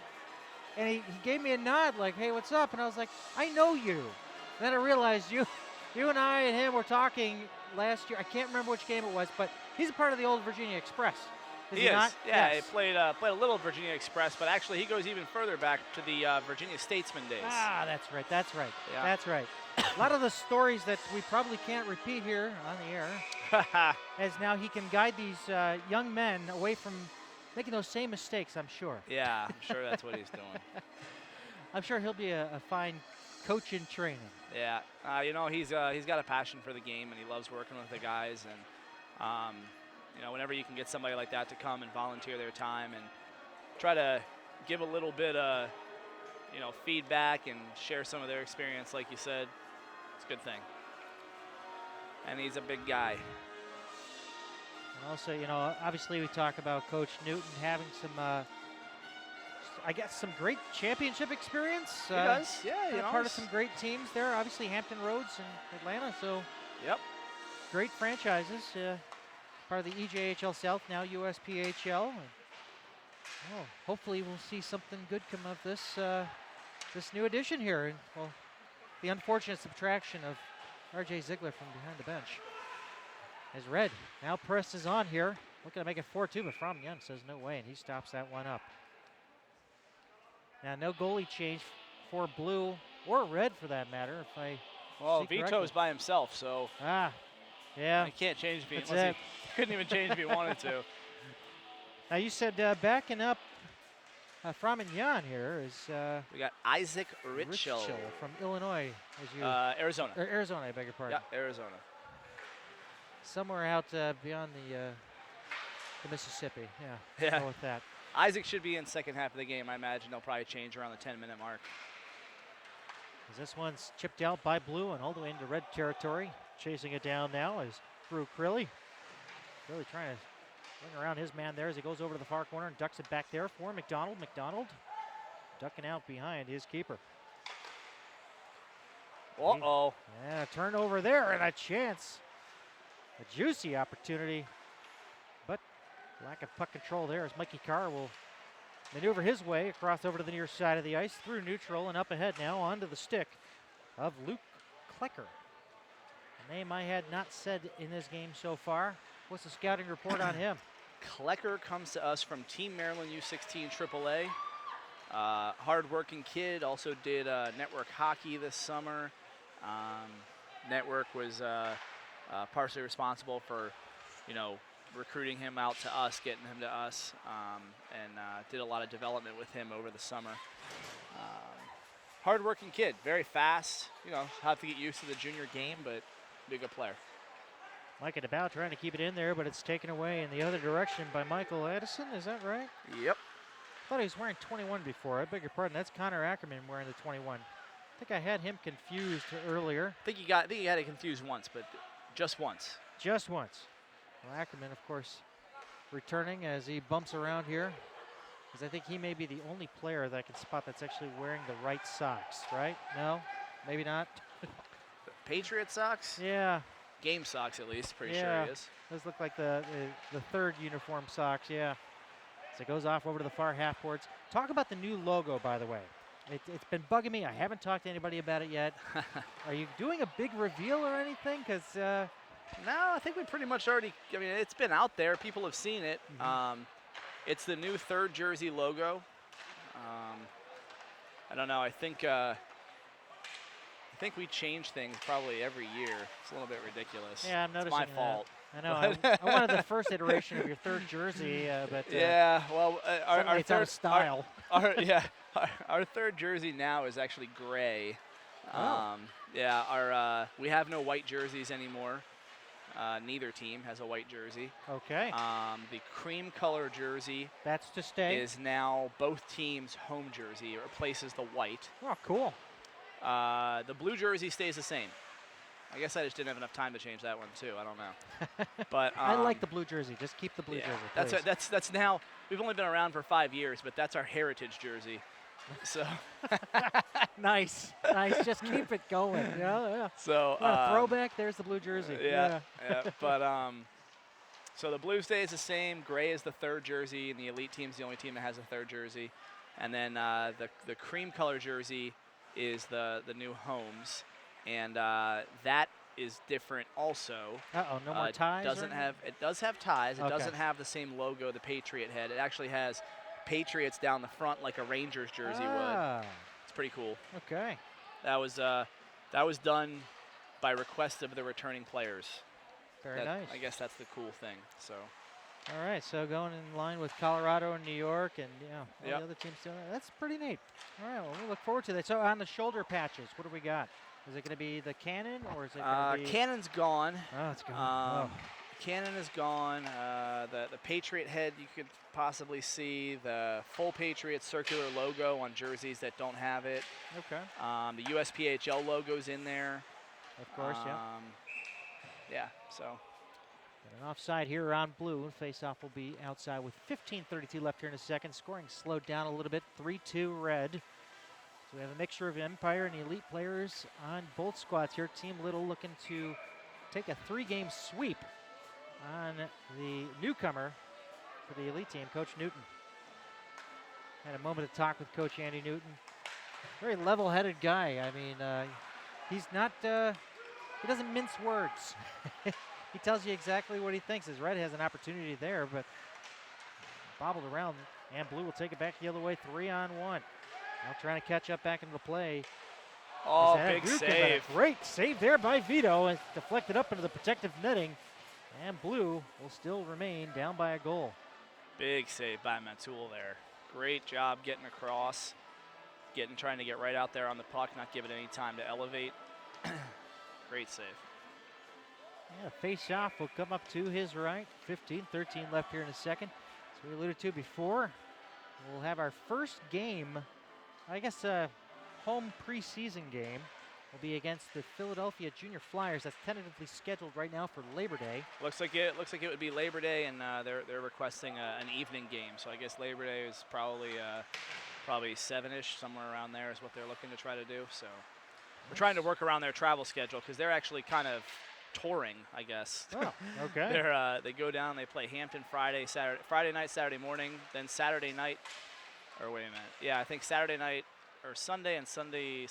and he gave me a nod like, hey, what's up? And I was like, I know you. And then I realized you and I and him were talking last year. I can't remember which game it was, but he's a part of the old Virginia Express. He is. Not? Yeah, Yes. he played a little Virginia Express, but actually he goes even further back to the Virginia Statesman days. Ah, that's right. That's right. Yeah. That's right. A lot of the stories that we probably can't repeat here on the air, as now he can guide these young men away from making those same mistakes, I'm sure. Yeah, I'm sure that's what he's doing. I'm sure he'll be a fine coach in training. Yeah, he's got a passion for the game, and he loves working with the guys. And You know, whenever you can get somebody like that to come and volunteer their time and try to give a little bit of, you know, feedback and share some of their experience, like you said, it's a good thing. And he's a big guy. And also, you know, obviously we talk about Coach Newton having some, I guess, some great championship experience. He does, yeah. You know, part of some great teams there. Obviously, Hampton Roads and Atlanta. So, yep. Great franchises. Part of the EJHL South, now USPHL. And, hopefully we'll see something good come of this this new addition here. And, well, the unfortunate subtraction of R.J. Ziegler from behind the bench. As Red now presses on here, looking to make it 4-2, but From Young says no way, and he stops that one up. Now no goalie change for Blue or Red for that matter. Well, Vito's by himself, so yeah, he can't change if he couldn't even change if he wanted to. Now you said backing up From Young here is we got Isaac Ritschel from Illinois, as you Arizona. Arizona, I beg your pardon. Yeah, Arizona. Somewhere out beyond the Mississippi. Yeah. Go with that. Isaac should be in second half of the game. I imagine they'll probably change around the 10-minute mark. As this one's chipped out by Blue and all the way into Red territory. Chasing it down now is Drew Crilly. Really trying to bring around his man there as he goes over to the far corner and ducks it back there for McDonald. McDonald ducking out behind his keeper. Uh-oh. Yeah, turnover there and a chance. A juicy opportunity, but lack of puck control there as Mikey Carr will maneuver his way across over to the near side of the ice through neutral and up ahead now onto the stick of Luke Klecker. A name I had not said in this game so far. What's the scouting report on him? Klecker comes to us from Team Maryland U16 AAA. Hard-working kid, also did network hockey this summer. Network was partially responsible for, you know, recruiting him out to us, getting him to us, and did a lot of development with him over the summer. Hard-working kid, very fast. You know, have to get used to the junior game, but be a good player. Micah DeBow trying to keep it in there, but it's taken away in the other direction by Michael Addison. Is that right? Yep. I thought he was wearing 21 before. I beg your pardon. That's Connor Ackerman wearing the 21. I think I had him confused earlier. I think you had it confused once, but just once. Just once. Well, Ackerman, of course, returning as he bumps around here. Because I think he may be the only player that I can spot that's actually wearing the right socks, right? No? Maybe not? Patriot socks? Yeah. Game socks, at least. Pretty sure he is. Those look like the third uniform socks, yeah. So it goes off over to the far half boards. Talk about the new logo, by the way. It's been bugging me. I haven't talked to anybody about it yet. Are you doing a big reveal or anything? Because no, I think we pretty much already. I mean, it's been out there. People have seen it. Mm-hmm. It's the new third jersey logo. I don't know. I think we change things probably every year. It's a little bit ridiculous. Yeah, I'm noticing it's my fault. I know. I wanted the first iteration of your third jersey, but yeah. Well, our it's third out of style. Our third jersey now is actually gray. Oh. Yeah. We have no white jerseys anymore. Neither team has a white jersey. Okay. The cream color jersey that's to stay. Is now both teams' home jersey. It replaces the white. Oh, cool. The blue jersey stays the same. I guess I just didn't have enough time to change that one too. I don't know. But I like the blue jersey. Just keep the blue jersey. That's now. We've only been around for 5 years, but that's our heritage jersey. So nice. Just keep it going. Yeah. So throwback. There's the blue jersey. Yeah. But so the blue stays the same. Gray is the third jersey, and the elite team's the only team that has a third jersey. And then the cream color jersey is the new homes, and that is different also. No more ties. It does have ties. It Okay. doesn't have the same logo, the Patriot head. It actually has Patriots down the front like a Rangers jersey would. It's pretty cool. Okay. That was done by request of the returning players. Very nice. I guess that's the cool thing. So. All right, so going in line with Colorado and New York and all the other teams doing that. That's pretty neat. All right, well, we'll look forward to that. So on the shoulder patches, what do we got? Is it going to be the Cannon or is it going to be? Cannon's gone. Oh, it's gone. Cannon is gone. The Patriot head you could possibly see. The full Patriot circular logo on jerseys that don't have it. Okay. The USPHL logo's in there. Of course, yeah. Yeah, so. Got an offside here on blue. Face-off will be outside with 15:32 left here in a second. Scoring slowed down a little bit, 3-2 red. So we have a mixture of Empire and Elite players on both squads here. Team Little looking to take a 3-game sweep on the newcomer for the Elite team, Coach Newton. Had a moment of talk with Coach Andy Newton. Very level-headed guy. I mean, he's not, he doesn't mince words. He tells you exactly what he thinks. As Red has an opportunity there, but bobbled around, and Blue will take it back the other way, 3-on-1. Now trying to catch up back into the play. Oh, big save. Great save there by Vito. It's deflected up into the protective netting, and Blue will still remain down by a goal. Big save by Matul there. Great job getting across, trying to get right out there on the puck, not give it any time to elevate. Great save. Yeah, face-off will come up to his right. 15-13 left here in a second. As we alluded to before, we'll have our first game, I guess home preseason game, will be against the Philadelphia Junior Flyers. That's tentatively scheduled right now for Labor Day. Looks like it would be Labor Day, and they're requesting an evening game. So I guess Labor Day is probably 7-ish, somewhere around there is what they're looking to try to do. So we're trying to work around their travel schedule because they're actually kind of touring, I guess. Oh, okay. They go down, they play Hampton Friday night, Saturday morning, then Saturday night, or wait a minute. Yeah, I think Saturday night or Sunday and Sunday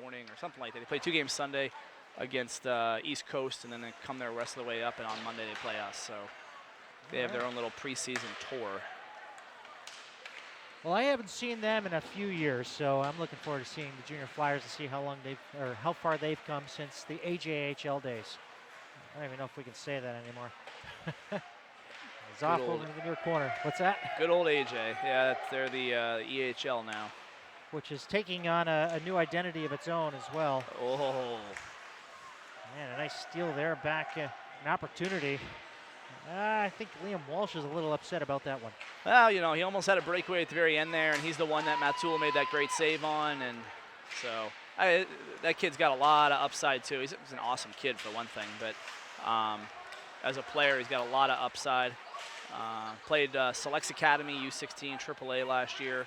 morning or something like that. They play 2 games Sunday against East Coast, and then they come their rest of the way up, and on Monday they play us. So they have their own little preseason tour. Well, I haven't seen them in a few years, so I'm looking forward to seeing the Junior Flyers to see how far they've come since the AJHL days. I don't even know if we can say that anymore. Zoff over in the near corner. What's that? Good old AJ. Yeah, they're the EHL now. Which is taking on a new identity of its own as well. Oh. Man, a nice steal there. Back an opportunity. I think Liam Walsh is a little upset about that one. Well, you know, he almost had a breakaway at the very end there, and he's the one that Matul made that great save on. And so that kid's got a lot of upside, too. He's an awesome kid, for one thing. But as a player, he's got a lot of upside. Played Selects Academy, U16, AAA last year.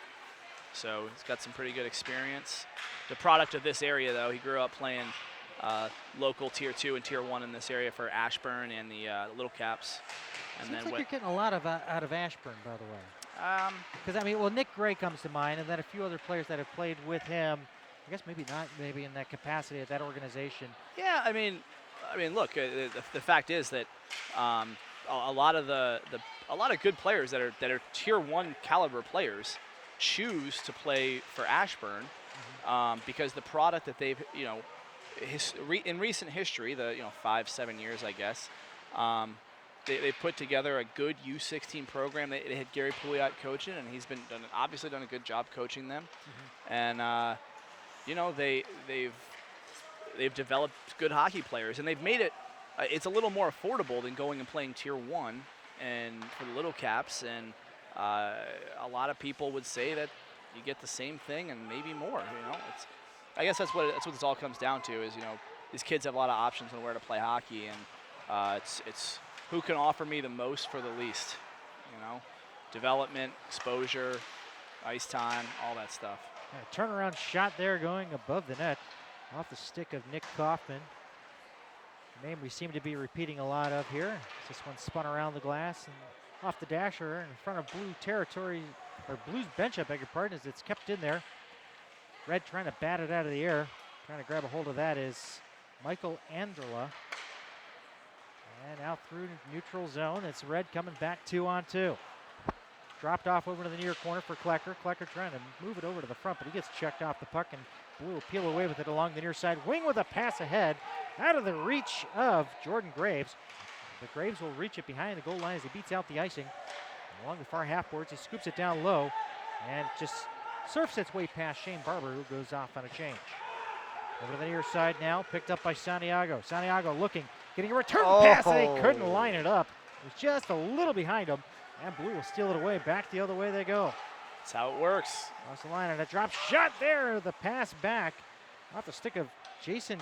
So he's got some pretty good experience. The product of this area, though, he grew up playing local Tier 2 and Tier 1 in this area for Ashburn and the Little Caps. And Seems then like you're getting a lot of out of Ashburn, by the way. Because, I mean, well, Nick Gray comes to mind, and then a few other players that have played with him. I guess maybe not maybe in that capacity at that organization. Yeah, I mean, look, the fact is that a lot of good players that are Tier 1 caliber players choose to play for Ashburn because the product that they've, you know, in recent history, 5-7 years, I guess, they put together a good U16 program. They had Gary Pouliot coaching, and he's obviously done a good job coaching them. And you know, they've developed good hockey players, and they've made it. It's a little more affordable than going and playing Tier 1 and for the Little Caps. And a lot of people would say that you get the same thing and maybe more. You know, I guess that's what this all comes down to. Is, you know, these kids have a lot of options on where to play hockey, and it's who can offer me the most for the least. You know, development, exposure, ice time, all that stuff. A turnaround shot there going above the net, off the stick of Nick Kaufman. A name we seem to be repeating a lot of here. This one spun around the glass and off the dasher in front of Blue territory, or Blue's bench, I beg your pardon, as it's kept in there. Red trying to bat it out of the air. Trying to grab a hold of that is Michael Andrela. And out through neutral zone, it's Red coming back 2-on-2. Dropped off over to the near corner for Klecker. Klecker trying to move it over to the front, but he gets checked off the puck, and Blue will peel away with it along the near side wing with a pass ahead out of the reach of Jordan Graves. But Graves will reach it behind the goal line as he beats out the icing. Along the far half boards, he scoops it down low and just surfs its way past Shane Barber, who goes off on a change. Over to the near side now, picked up by Santiago. Santiago looking, getting a return pass, and they couldn't Oh. line it up. It was just a little behind him, and Blue will steal it away. Back the other way they go. That's how it works. Across the line, and a drop shot there. The pass back off the stick of Jason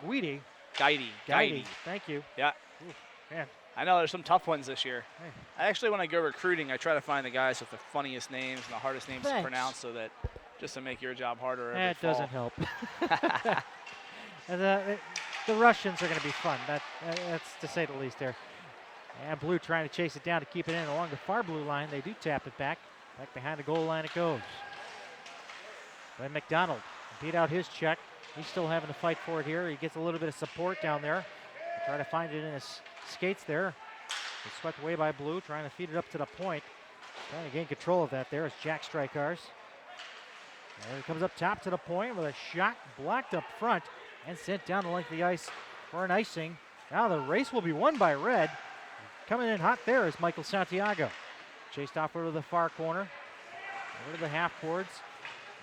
Guidi. Guidi. Thank you. Yeah. Ooh, man. I know there's some tough ones this year. Hey. I actually, when I go recruiting, I try to find the guys with the funniest names and the hardest names to Thanks. pronounce, so that just to make your job harder every That fall. doesn't help. And, the Russians are going to be fun. That's to say the least there. And Blue trying to chase it down to keep it in along the far blue line. They do tap it back. Back behind the goal line it goes. Then McDonald beat out his check. He's still having to fight for it here. He gets a little bit of support down there. Try to find it in his skates there. It's swept away by Blue, trying to feed it up to the point. Trying to gain control of that there is Jack Strykars. There he comes up top to the point with a shot blocked up front and sent down the length of the ice for an icing. Now the race will be won by Red. Coming in hot there is Michael Santiago. Chased off over to the far corner, over to the half boards.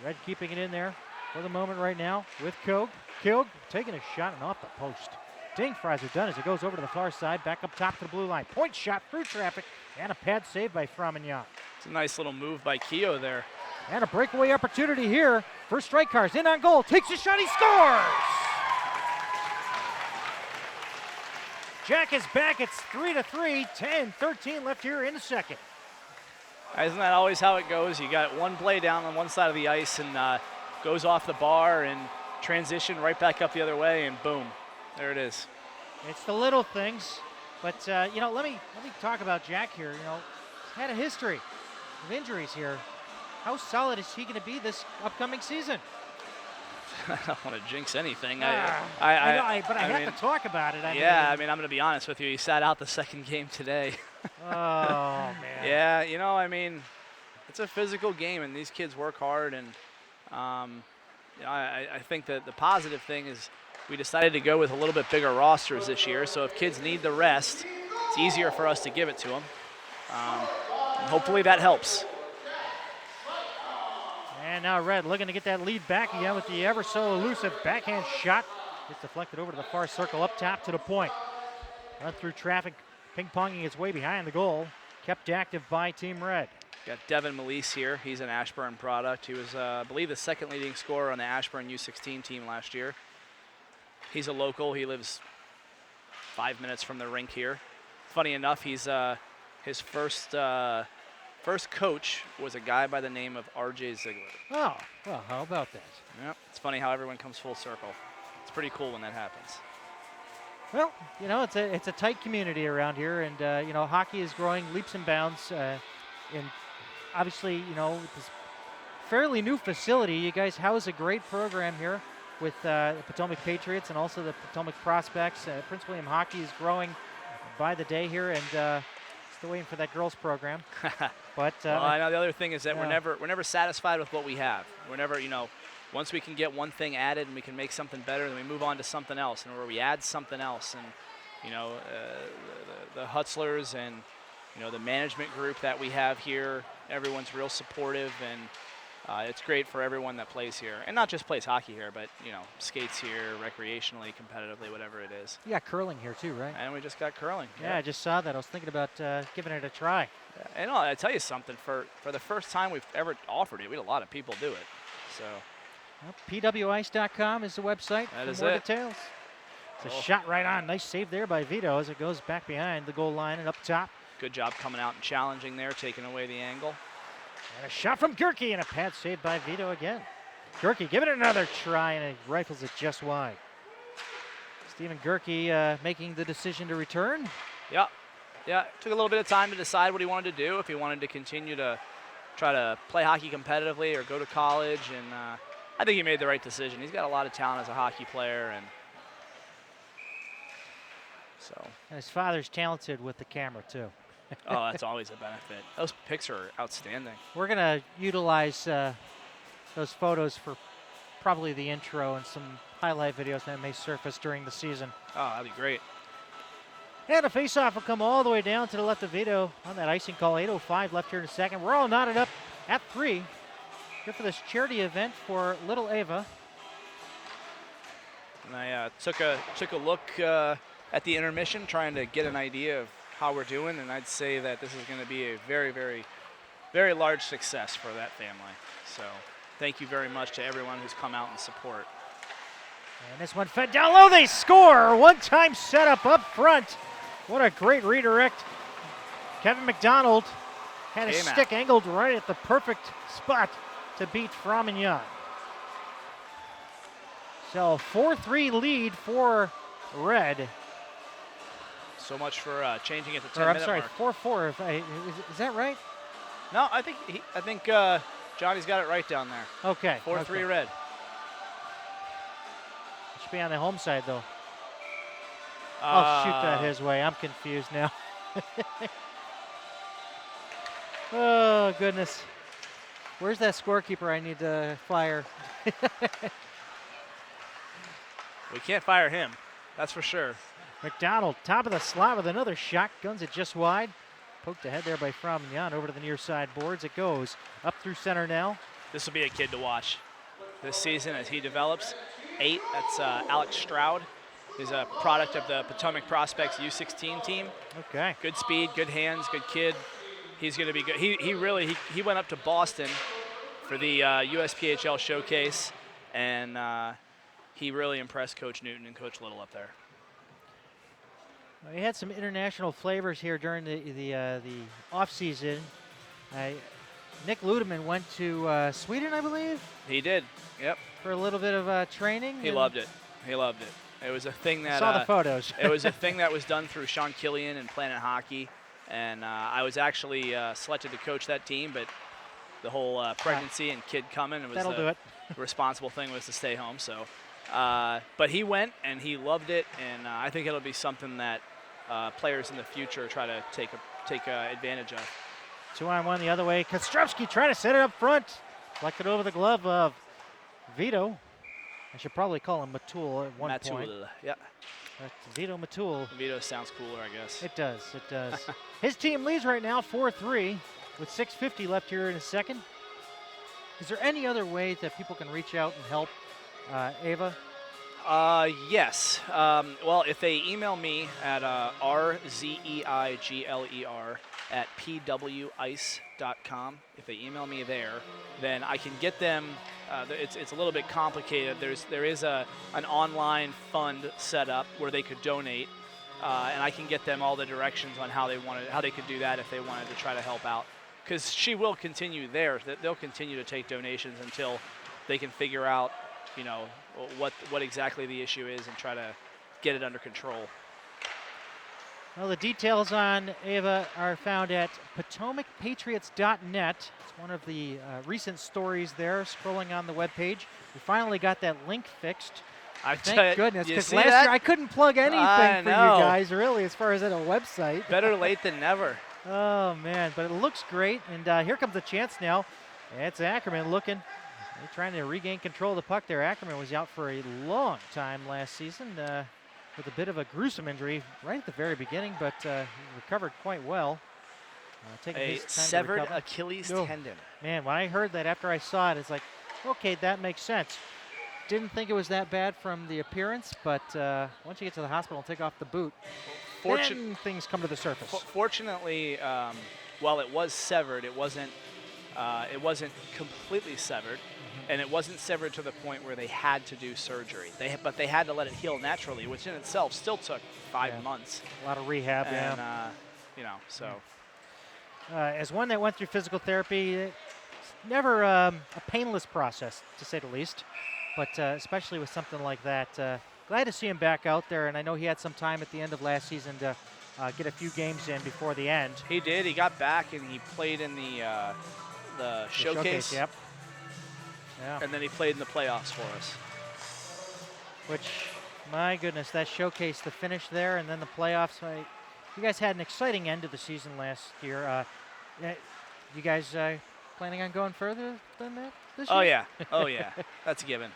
Red keeping it in there for the moment right now with Koch. Koch taking a shot and off the post. Ding fries are done as it goes over to the far side, back up top to the blue line. Point shot through traffic, and a pad save by Framignon. It's a nice little move by Keogh there. And a breakaway opportunity here for Strykars. In on goal, takes a shot, he scores! Jack is back, it's 3-3, 10-13 left here in the second. Isn't that always how it goes? You got one play down on one side of the ice and goes off the bar and transition right back up the other way, and boom, there it is. It's the little things, but let me talk about Jack here. He's had a history of injuries here. How solid is he going to be this upcoming season? I don't want to jinx anything. I have to talk about it. I'm going to be honest with you. He sat out the second game today. Oh, man. Yeah, it's a physical game, and these kids work hard. And I think that the positive thing is we decided to go with a little bit bigger rosters this year. So if kids need the rest, it's easier for us to give it to them. And hopefully that helps. And now Red looking to get that lead back again with the ever so elusive backhand shot. Gets deflected over to the far circle up top to the point. Run through traffic, ping-ponging its way behind the goal. Kept active by Team Red. Got Devin Melise here. He's an Ashburn product. He was, I believe, the second leading scorer on the Ashburn U16 team last year. He's a local. He lives 5 minutes from the rink here. Funny enough, he's his first coach was a guy by the name of R.J. Ziegler. Oh, well, how about that? Yep. It's funny how everyone comes full circle. It's pretty cool when that happens. Well, it's a tight community around here, and hockey is growing leaps and bounds. And obviously, with this fairly new facility, you guys house a great program here with the Potomac Patriots and also the Potomac Prospects. Prince William hockey is growing by the day here, and still waiting for that girls program. But well, I know the other thing is that yeah. we're never satisfied with what we have. We're never, once we can get one thing added and we can make something better, then we move on to something else, and where we add something else. And the Hutzlers and the management group that we have here, everyone's real supportive, and it's great for everyone that plays here, and not just plays hockey here, but skates here recreationally, competitively, whatever it is. you got curling here too, right? And we just got curling. Yeah, I just saw that. I was thinking about giving it a try. And I tell you something, for the first time we've ever offered it, we had a lot of people do it. So Well, pwice.com is the website That for is more it. details. It's a Cool. shot right on. Nice save there by Vito as it goes back behind the goal line and up top. good job coming out and challenging there, taking away the angle. And a shot from Gerke and a pad save by Vito again. Gerke giving it another try and he rifles it just wide. Stephen Gerke making the decision to return. Yeah, took a little bit of time to decide what he wanted to do, if he wanted to continue to try to play hockey competitively or go to college, and I think he made the right decision. He's got a lot of talent as a hockey player, and so. And his father's talented with the camera too. Oh, that's always a benefit. Those pics are outstanding. We're going to utilize those photos for probably the intro and some highlight videos that may surface during the season. Oh, that'd be great. And a face-off will come all the way down to the left of Vito on that icing call. 8:05 left here in a second. We're all knotted up at 3. Here for this charity event for Little Ava. And I took a look at the intermission, trying to get an idea of how we're doing, and I'd say that this is going to be a very, very, very large success for that family. So thank you very much to everyone who's come out and support. And this one fed down low. They score. One-time setup up front. What a great redirect. Kevin McDonald had his stick angled right at the perfect spot to beat Frominjon. So 4-3 lead for Red. So much for changing it to 10 I'm minute sorry, mark. 4-4. Is that right? No, I think Johnny's got it right down there. Okay. 4-3 okay. Red. Should be on the home side though. I'll shoot that his way. I'm confused now. Oh goodness. Where's that scorekeeper I need to fire? We can't fire him, that's for sure. McDonald, top of the slot with another shot. Guns it just wide. Poked ahead there by Frominjon. Over to the near side boards it goes. Up through center now. This will be a kid to watch this season as he develops. 8, that's Alex Stroud. He's a product of the Potomac Prospects U16 team. Okay. Good speed, good hands, good kid. He's going to be good. He went up to Boston for the USPHL showcase, and he really impressed Coach Newton and Coach Little up there. We had some international flavors here during the off season. Nick Ludeman went to Sweden, I believe. He did. Yep. For a little bit of training. He loved it. He loved it. It was a thing that I saw the photos. It was a thing that was done through Sean Killian and Planet Hockey, and I was actually selected to coach that team, but the whole pregnancy and kid coming, it was that'll do it. responsible thing was to stay home. So, but he went and he loved it, and I think it'll be something that players in the future try to take advantage of. 2-on-1 the other way. Kostrowski trying to set it up front. Flecked over the glove of Vito. I should probably call him Matul at one point. Yep. That's Vito Matul. Vito sounds cooler, I guess. It does. It does. His team leads right now 4-3 with 6:50 left here in a second. Is there any other way that people can reach out and help Ava? Yes. Well, if they email me at rzeigler@pwice.com, if they email me there, then I can get them. It's a little bit complicated. There is an online fund set up where they could donate, and I can get them all the directions on how they could do that if they wanted to try to help out. Because she will continue there. They'll continue to take donations until they can figure out, what exactly the issue is and try to get it under control. Well, the details on Ava are found at PotomacPatriots.net. It's one of the recent stories there, scrolling on the webpage. We finally got that link fixed. Thank goodness, because last year I couldn't plug anything for you guys, really, as far as at a website. Better late than never. Oh, man, but it looks great, and here comes the chance now. It's Ackerman looking. They're trying to regain control of the puck there. Ackerman was out for a long time last season with a bit of a gruesome injury right at the very beginning, but he recovered quite well. A severed Achilles tendon. Man, when I heard that after I saw it, it's like, okay, that makes sense. Didn't think it was that bad from the appearance, but once you get to the hospital and take off the boot, then things come to the surface. Fortunately, while it was severed, it wasn't completely severed, and it wasn't severed to the point where they had to do surgery. But they had to let it heal naturally, which in itself still took 5 months. A lot of rehab, and, so. As one that went through physical therapy, it's never a painless process, to say the least. But especially with something like that, glad to see him back out there. And I know he had some time at the end of last season to get a few games in before the end. He did. He got back and he played in the showcase. Yep. Yeah. And then he played in the playoffs for us. Which, my goodness, that showcase, the finish there, and then the playoffs. You guys had an exciting end of the season last year. You guys planning on going further than that this year? Oh yeah, that's a given.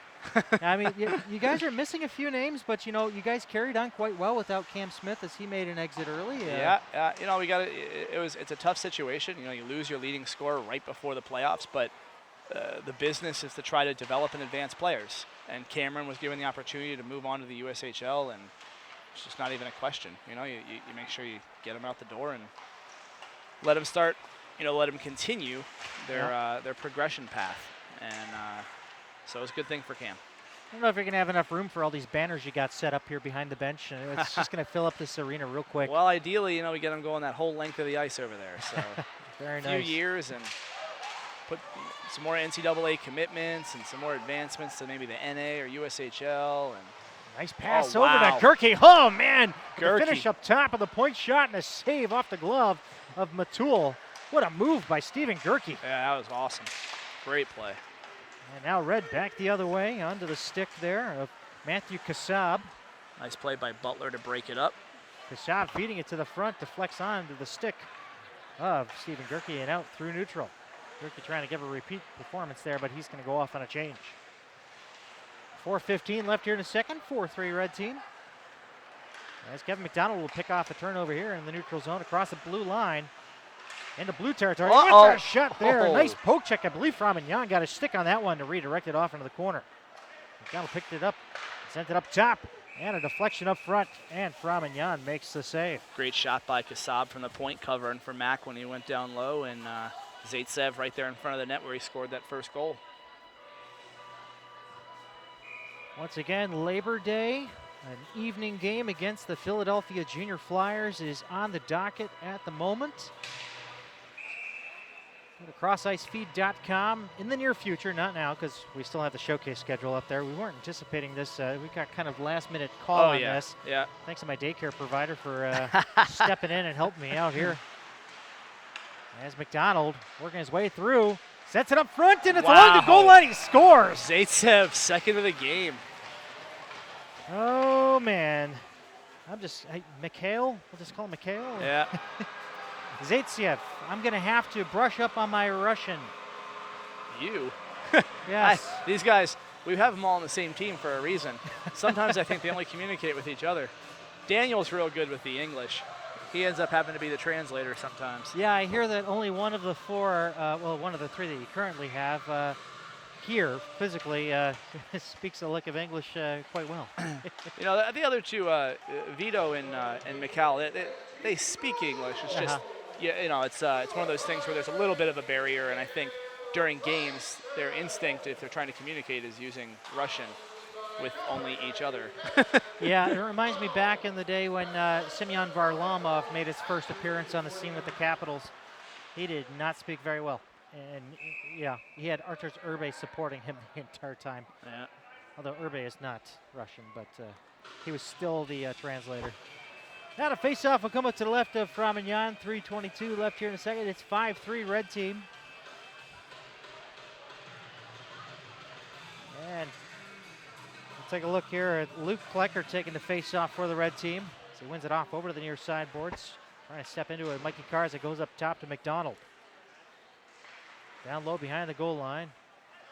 I mean, you guys are missing a few names, but you guys carried on quite well without Cam Smith as he made an exit early. We got it's a tough situation. You lose your leading scorer right before the playoffs, but the business is to try to develop and advance players. And Cameron was given the opportunity to move on to the USHL and It's just not even a question. You know, you make sure you get them out the door and let them start, let them continue their progression path. And so it's a good thing for Cam. I don't know if you're going to have enough room for all these banners you got set up here behind the bench. It's just going to fill up this arena real quick. Well, ideally, we get them going that whole length of the ice over there. So very a few nice. years and put some more NCAA commitments and some more advancements to maybe the NA or USHL. And nice pass oh, over wow. to Gerke. Oh, man. Gerke. The finish up top of the point shot and a save off the glove of Matul. What a move by Stephen Gerke. Yeah, that was awesome. Great play. And now Red back the other way onto the stick there of Matthew Kassab. Nice play by Butler to break it up. Kassab feeding it to the front, deflects onto the stick of Stephen Gerke and out through neutral. Gerke trying to give a repeat performance there, but he's going to go off on a change. 4:15 left here in the second, 4-3 red team. As Kevin McDonald will pick off a turnover here in the neutral zone across the blue line into blue territory. What's a shot there? A nice poke check. I believe Framignon got a stick on that one to redirect it off into the corner. McDonald picked it up, sent it up top, and a deflection up front, and Framignon makes the save. Great shot by Kassab from the point, covering for Mack when he went down low, and Zaitsev right there in front of the net where he scored that first goal. Once again, Labor Day, an evening game against the Philadelphia Junior Flyers is on the docket at the moment. Go to crossicefeed.com in the near future, not now because we still have the showcase schedule up there. We weren't anticipating this. We got kind of last minute call on this. Yeah. Thanks to my daycare provider for stepping in and helping me out here. As McDonald working his way through, sets it up front and it's along the goal line. He scores. Zaitsev, second of the game. Oh man, Mikhail. We'll just call him Mikhail. Yeah. Zaitsev, I'm going to have to brush up on my Russian. You? Yes. These guys, we have them all on the same team for a reason. Sometimes I think they only communicate with each other. Daniel's real good with the English. He ends up having to be the translator sometimes. Yeah, I hear that only one of the four, one of the three that you currently have here physically speaks a lick of English quite well. The other two, Vito and Mikhail, they speak English. It's just, it's one of those things where there's a little bit of a barrier, and I think during games, their instinct, if they're trying to communicate, is using Russian with only each other. Yeah, it reminds me back in the day when Semyon Varlamov made his first appearance on the scene with the Capitals. He did not speak very well. And yeah, he had Arturs Urbe supporting him the entire time. Yeah. Although Urbe is not Russian, but he was still the translator. Now the face-off will come up to the left of Framignon. 3:22 left here in a second. It's 5-3 red team. And we'll take a look here at Luke Klecker taking the face-off for the red team. So he wins it off over to the near sideboards. Trying to step into it. Mikey Cars that goes up top to McDonald. Down low behind the goal line.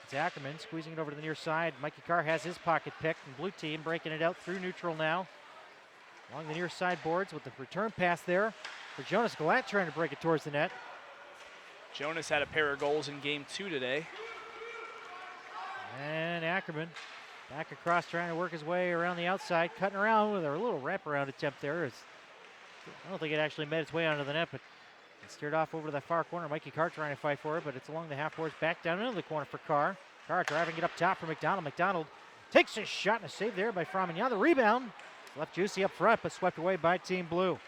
It's Ackerman squeezing it over to the near side. Mikey Carr has his pocket picked, and blue team breaking it out through neutral now. Along the near sideboards with the return pass there for Jonas Galat trying to break it towards the net. Jonas had a pair of goals in game 2 today. And Ackerman back across trying to work his way around the outside, cutting around with a little wraparound attempt there. I don't think it actually made its way onto the net, but it steered off over to the far corner. Mikey Carr trying to fight for it, but it's along the half boards back down into the corner for Carr. Carr driving it up top for McDonald. McDonald takes a shot and a save there by Framignon. The rebound left juicy up front, but swept away by Team Blue.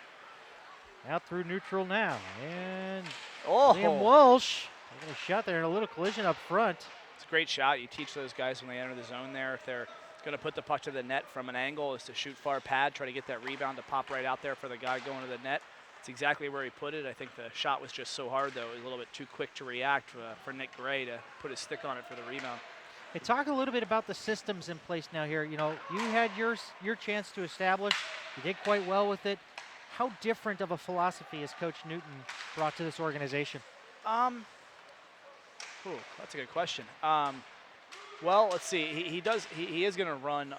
Out through neutral now. And Liam Walsh taking a shot there and a little collision up front. It's a great shot. You teach those guys when they enter the zone there, if they're going to put the puck to the net from an angle, is to shoot far pad, try to get that rebound to pop right out there for the guy going to the net. It's exactly where he put it. I think the shot was just so hard, though. It was a little bit too quick to react for Nick Gray to put his stick on it for the rebound. Hey, talk a little bit about the systems in place now here. You had your chance to establish. You did quite well with it. How different of a philosophy has Coach Newton brought to this organization? That's a good question. Well, let's see. He is going to run.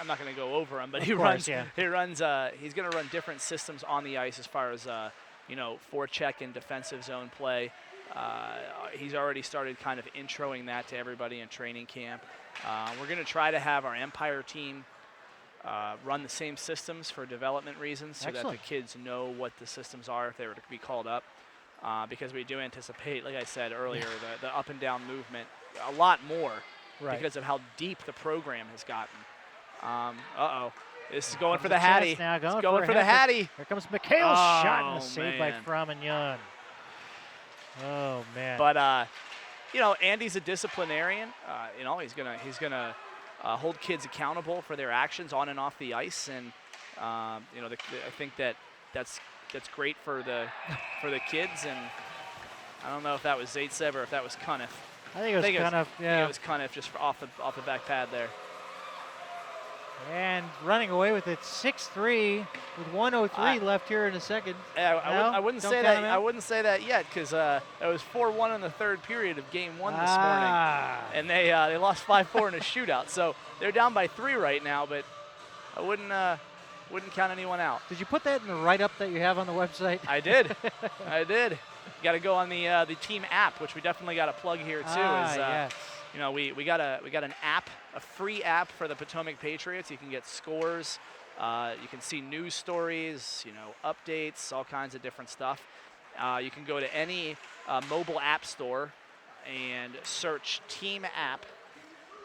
I'm not going to go over him, but he's going to run different systems on the ice as far as forecheck and defensive zone play. He's already started kind of introing that to everybody in training camp. We're going to try to have our Empire team run the same systems for development reasons so that Excellent. the kids know what the systems are if they were to be called up. Because we do anticipate, like I said earlier, the up and down movement a lot more Right. because of how deep the program has gotten. Uh-oh. This is going Comes for a the chance Hattie. now, going It's going for for a the hat trick. Hattie. Here comes Mikhail's shot and Oh, a save by man. Frominjon. Oh man. But you know, Andy's a disciplinarian. You know, he's gonna hold kids accountable for their actions on and off the ice, and you know, I think that's great for the kids. And I don't know if that was Zaitsev or if that was Cuniff. I think it was kind of I think yeah. it was Cuniff just off the back pad there. And running away with it, 6-3 with 1:03 left here in the second. Yeah, No? I wouldn't Don't say count that. him I out? wouldn't say that yet because it was 4-1 in the third period of Game 1 this morning, Ah. and they lost 5-4 in a shootout. So they're down by 3 right now, but I wouldn't count anyone out. Did you put that in the write-up that you have on the website? I did. I did. Got to go on the team app, which we definitely got to plug here too. Yes. You know, we got an app, a free app for the Potomac Patriots. You can get scores, you can see news stories, you know, updates, all kinds of different stuff. You can go to any mobile app store and search Team App,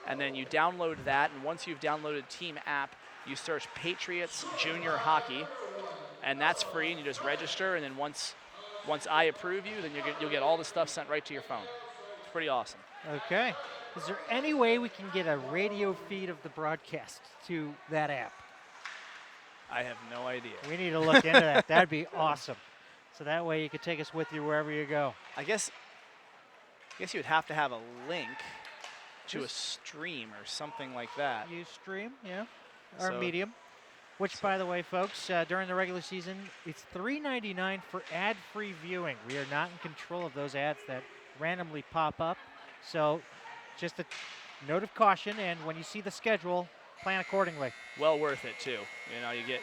and then you download that. And once you've downloaded Team App, you search Patriots Junior Hockey, and that's free. And you just register, and then once I approve you, then you'll get all the stuff sent right to your phone. It's pretty awesome. Okay. Is there any way we can get a radio feed of the broadcast to that app? I have no idea. We need to look into that. That'd be awesome. So that way you could take us with you wherever you go. I guess you would have to have a link to a Just- stream or something like that. Ustream, yeah, or So- Medium. Which, by the way, folks, during the regular season, it's $3.99 for ad-free viewing. We are not in control of those ads that randomly pop up. So just a note of caution, and when you see the schedule, plan accordingly. Well worth it too. You know, you get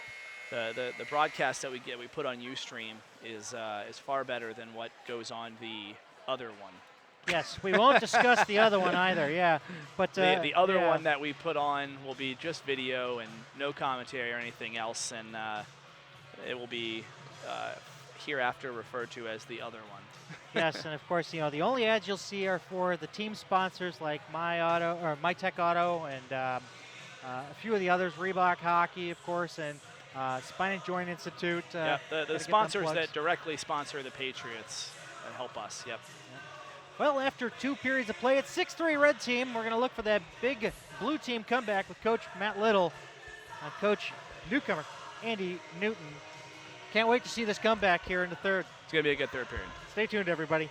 the broadcast that we put on Ustream is far better than what goes on the other one. Yes, we won't discuss the other one either, yeah. But The other yeah. one that we put on will be just video and no commentary or anything else, and it will be hereafter referred to as the other one. Yes, and of course, you know, the only ads you'll see are for the team sponsors like MyTech Auto, and a few of the others, Reebok Hockey, of course, and Spine and Joint Institute. Yeah, gotta the get them sponsors plugs. that directly sponsor the Patriots and help us. Yep. Well, after 2 periods of play, it's 6-3 red team. We're going to look for that big blue team comeback with Coach Matt Little and Coach newcomer Andy Newton. Can't wait to see this comeback here in the third. It's going to be a good third period. Stay tuned, everybody.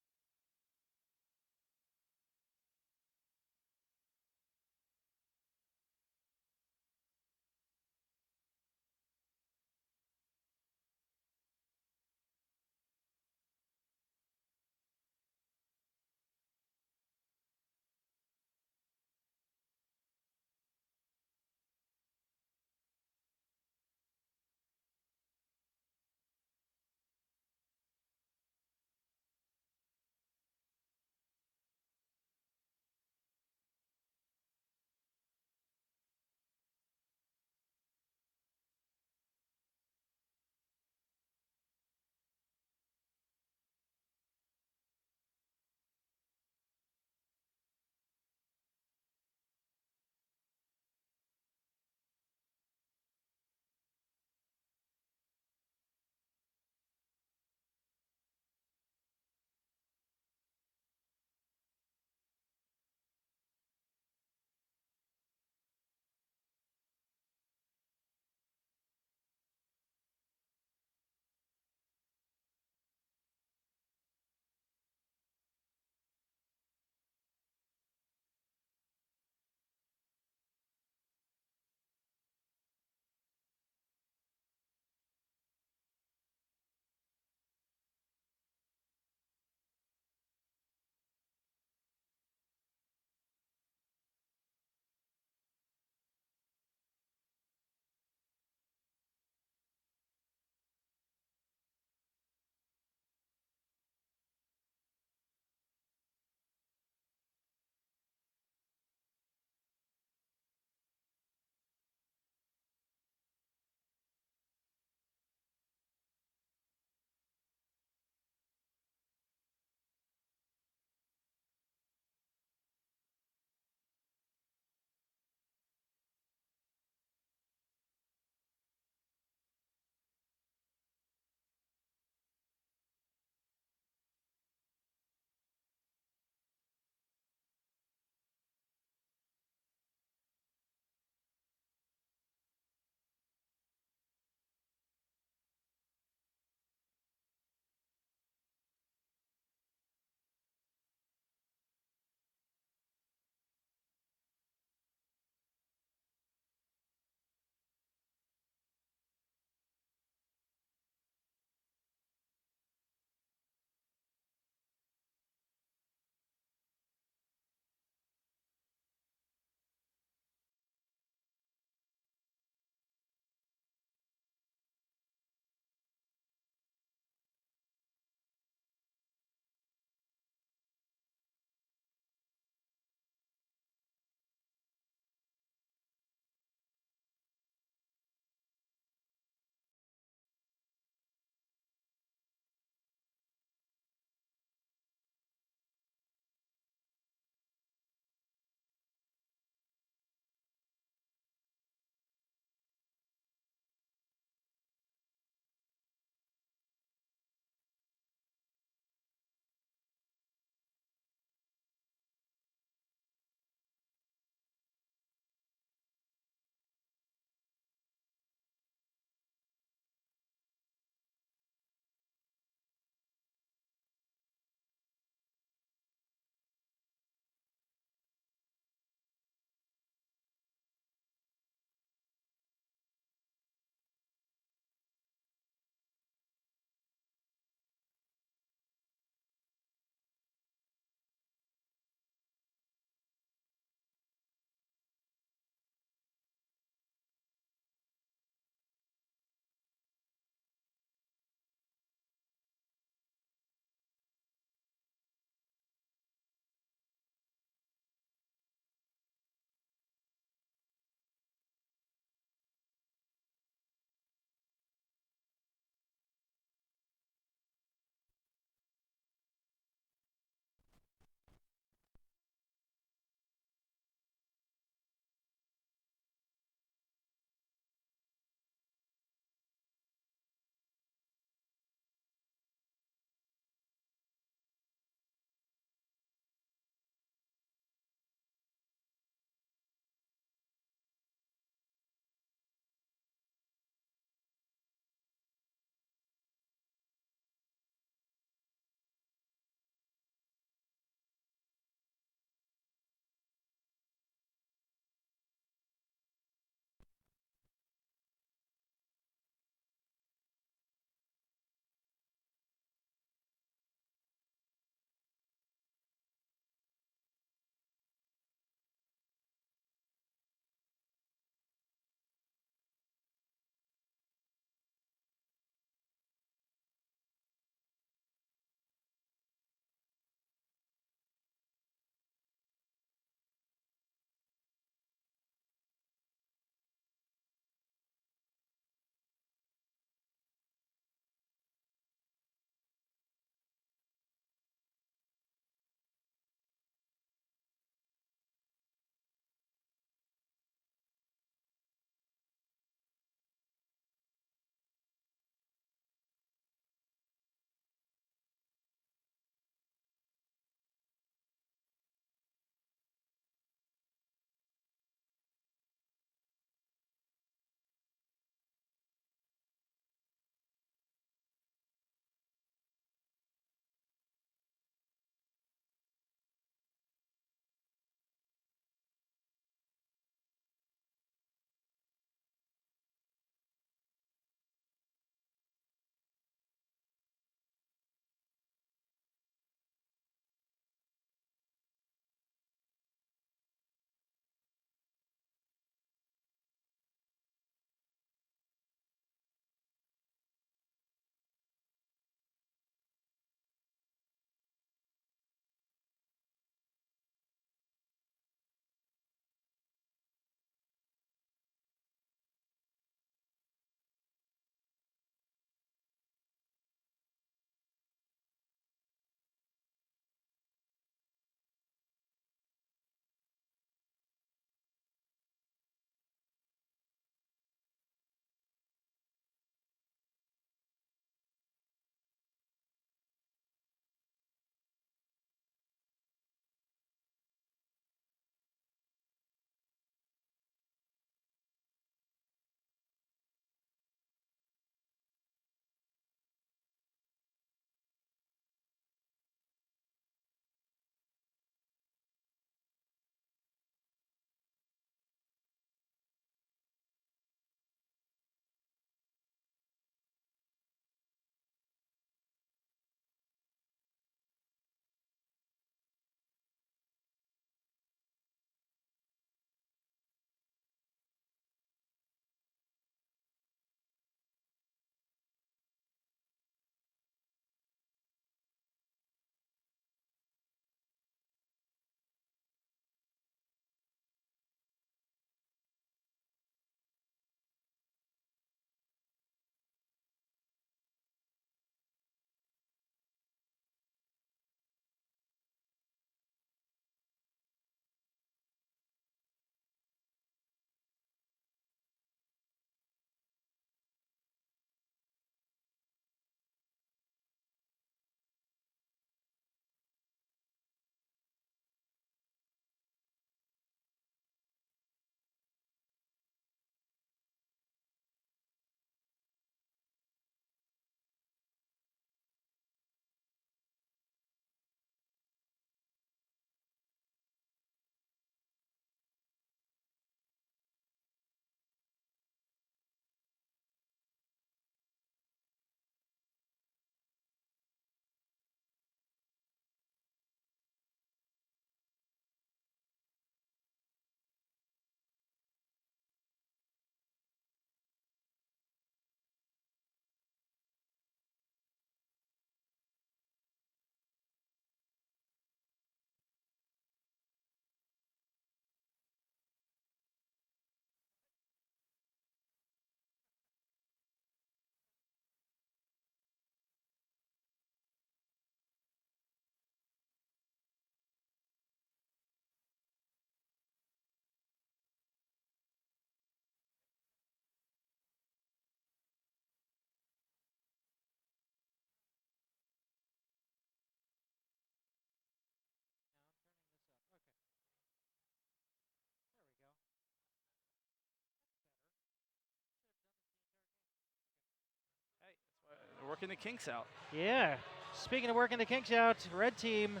working the kinks out. Yeah. Speaking of working the kinks out, red team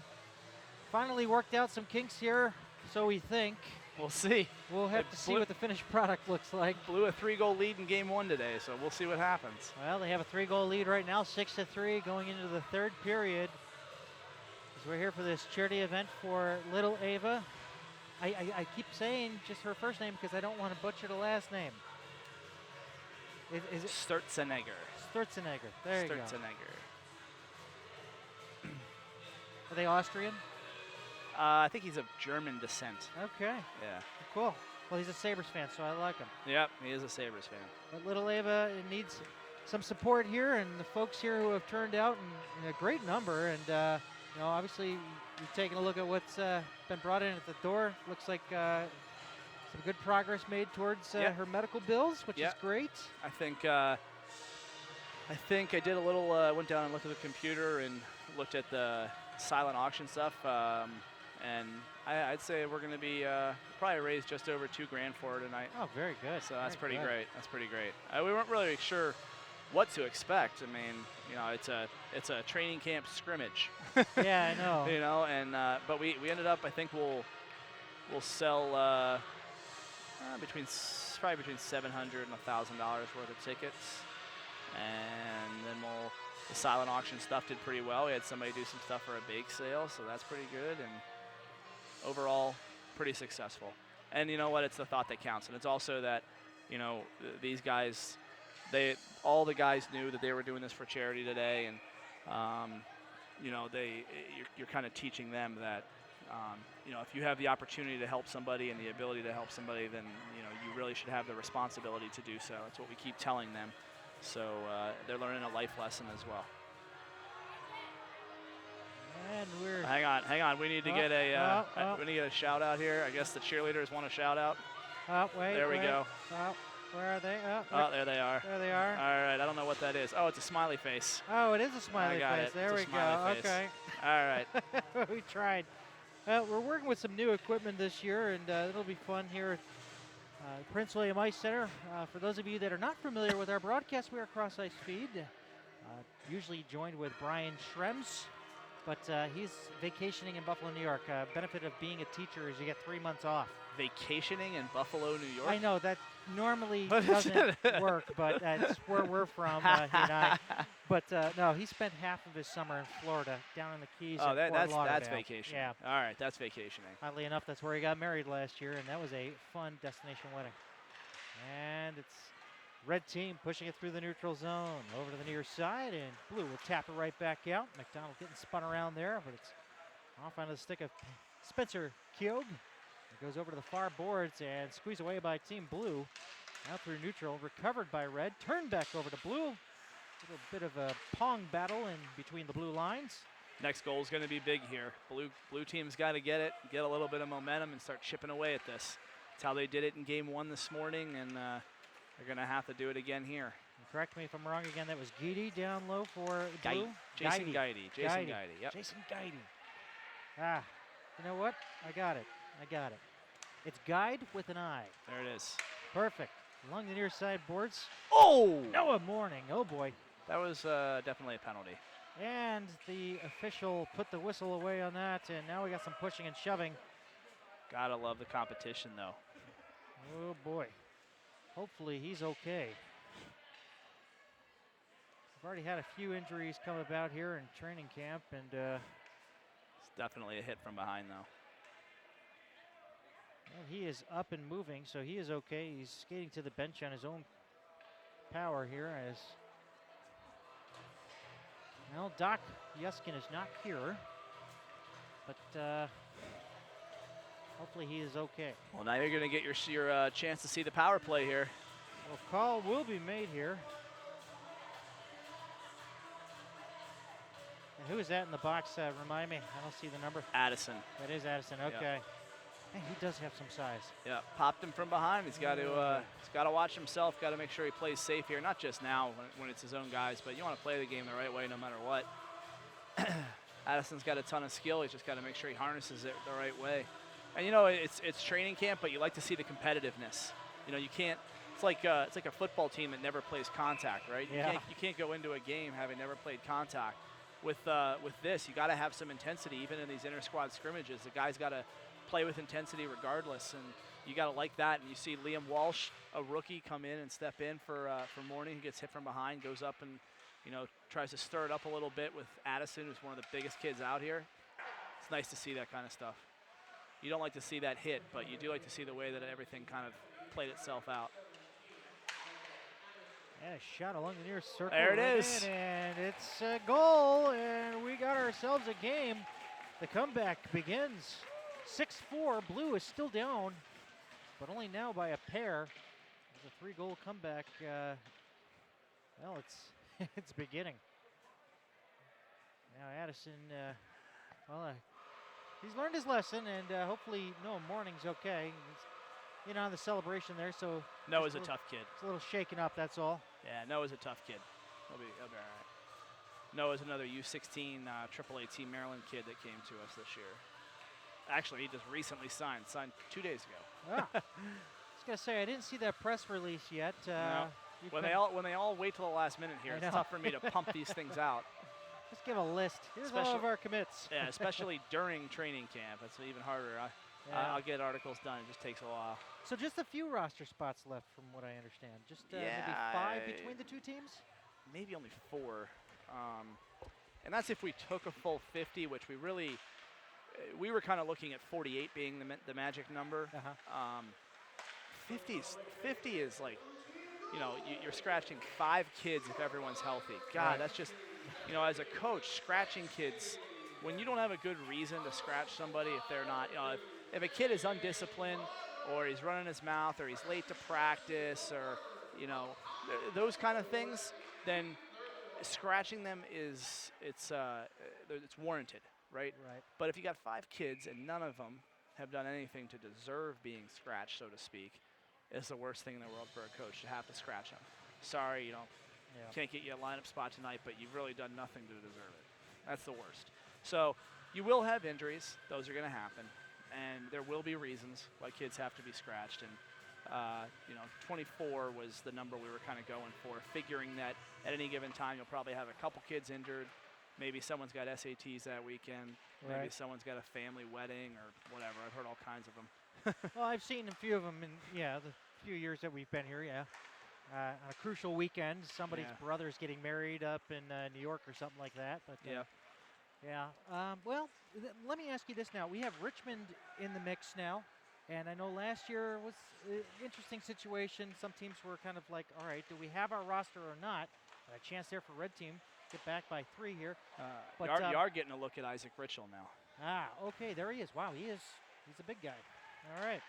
finally worked out some kinks here, so we think. We'll see. We'll have to see what the finished product looks like. Blew a 3-goal lead in game 1 today, so we'll see what happens. Well, they have a 3-goal lead right now, 6-3, going into the third period. As we're here for this charity event for little Ava. I keep saying just her first name because I don't want to butcher the last name. Is it Sturzenegger. Sturzenegger? There you go. Sturzenegger. Are they Austrian? I think he's of German descent. Okay, Yeah. cool. Well, he's a Sabres fan, so I like him. Yep, he is a Sabres fan. But little Ava needs some support here, and the folks here who have turned out in a great number. And obviously, we've taken a look at what's been brought in at the door. Looks like some good progress made towards her medical bills, which is great. I think I did a little. Went down and looked at the computer and looked at the silent auction stuff. And I'd say we're going to be probably raise just over $2,000 for it tonight. Oh, very good. So that's very pretty good. great. That's pretty great. We weren't really sure what to expect. I mean, it's a training camp scrimmage. Yeah, I know. And but we ended up. I think we'll sell probably between $700 and $1,000 worth of tickets, and then the silent auction stuff did pretty well. We had somebody do some stuff for a bake sale, so that's pretty good. And overall, pretty successful. And you know what? It's the thought that counts. And it's also that, these guys, all the guys knew that they were doing this for charity today. And, you're kind of teaching them that, if you have the opportunity to help somebody and the ability to help somebody, then, you really should have the responsibility to do so. That's what we keep telling them. So they're learning a life lesson as well. And we're Hang on. We need to get we need to get a shout out here. I guess the cheerleaders want a shout out. Wait. There we go. Where are they? There they are. There they are. All right. I don't know what that is. Oh, it's a smiley face. Oh, it is a smiley I got face. it. There It's a we go. smiley face. Okay. All right. We tried. We're working with some new equipment this year, and it'll be fun here at Prince William Ice Center. For those of you that are not familiar with our broadcast, we are Cross Ice Feed, usually joined with Brian Schrems, but he's vacationing in Buffalo, New York. Benefit of being a teacher is you get 3 months off. Vacationing in Buffalo, New York? I know that normally doesn't work, but that's where we're from, he and I. But no, he spent half of his summer in Florida, down in the Keys. Oh, at Fort that's Lauderdale. vacation. Yeah. All right, that's vacationing. Oddly enough, that's where he got married last year, and that was a fun destination wedding. And it's red team pushing it through the neutral zone, over to the near side, and blue will tap it right back out. McDonald getting spun around there, but it's off onto the stick of Spencer Keogh. It goes over to the far boards and squeezed away by Team Blue. Out through neutral, recovered by red, turned back over to blue. A little bit of a pong battle in between the blue lines. Next goal is going to be big here. Blue team's got to get a little bit of momentum and start chipping away at this. That's how they did it in game 1 this morning, and they're going to have to do it again here. And correct me if I'm wrong again, that was Guidi down low for blue? Jason Guidi. Jason Guidi, yep. Jason Guidi. You know what? I got it. It's Guide with an I. There it is. Perfect. Along the near side boards. Oh! Noah Morning. Oh, boy. That was definitely a penalty. And the official put the whistle away on that, and now we got some pushing and shoving. Gotta love the competition, though. Oh, boy. Hopefully he's okay. We've already had a few injuries come about here in training camp, and it's definitely a hit from behind, though. Well, he is up and moving, so he is okay. He's skating to the bench on his own power here as, well, Doc Yuskin is not here, but hopefully he is okay. Well, now you're going to get your chance to see the power play here. Well, call will be made here. And who is that in the box? Remind me. I don't see the number. Addison. That is Addison. Okay. Man, he does have some size. Yeah, popped him from behind. He's got to watch himself. Got to make sure he plays safe here. Not just now when it's his own guys, but you want to play the game the right way no matter what. Addison's got a ton of skill. He's just got to make sure he harnesses it the right way. And it's training camp, but you like to see the competitiveness. You can't it's like a football team that never plays contact, right? Yeah. You can't go into a game having never played contact. With this, you got to have some intensity, even in these inter squad scrimmages. The guy's got to play with intensity regardless, and you got to like that. And you see Liam Walsh, a rookie, come in and step in for Morning. He gets hit from behind, goes up and tries to stir it up a little bit with Addison, who's one of the biggest kids out here. It's nice to see that kind of stuff. You don't like to see that hit, but you do like to see the way that everything kind of played itself out. And a shot along the near circle. There it is. And it's a goal, and we got ourselves a game. The comeback begins. 6-4. Blue is still down, but only now by a pair. It's a 3-goal comeback. Well, it's beginning. Now Addison, he's learned his lesson, and hopefully Morning's okay. He's, the celebration there, so Noah's a tough kid. It's a little shaken up, that's all. Yeah, Noah's a tough kid. He'll be all right. Noah's another U16 AAA Team Maryland kid that came to us this year. Actually, he just recently signed 2 days ago. I was gonna say I didn't see that press release yet. No. When they all wait till the last minute here, it's tough for me to pump these things out. Just give a list. Here's all of our commits. Yeah, especially during training camp. It's even harder. I'll get articles done. It just takes a while. So just a few roster spots left from what I understand. Just maybe 5 between the two teams? Maybe only 4. And that's if we took a full 50, which we were kind of looking at 48 being the magic number. 50 is like, you're scratching 5 kids if everyone's healthy. God, that's just, as a coach, scratching kids, when you don't have a good reason to scratch somebody if they're not, if a kid is undisciplined or he's running his mouth or he's late to practice or, those kind of things, then scratching them it's warranted, right? Right. But if you got 5 kids and none of them have done anything to deserve being scratched, so to speak, it's the worst thing in the world for a coach to have to scratch them. Sorry, can't get you a lineup spot tonight, but you've really done nothing to deserve it. That's the worst. So you will have injuries. Those are going to happen. And there will be reasons why kids have to be scratched. And, 24 was the number we were kind of going for, figuring that at any given time you'll probably have a couple kids injured. Maybe someone's got SATs that weekend. Maybe someone's got a family wedding or whatever. I've heard all kinds of them. Well, I've seen a few of them in, the few years that we've been here, on a crucial weekend, somebody's brother's getting married up in New York or something like that. But well, let me ask you this now. We have Richmond in the mix now, and I know last year was an interesting situation. Some teams were kind of like, all right, do we have our roster or not? A chance there for Red Team. Get back by 3 here. But you are getting a look at Isaac Ritchell now. Okay, there he is. Wow, he's a big guy. All right.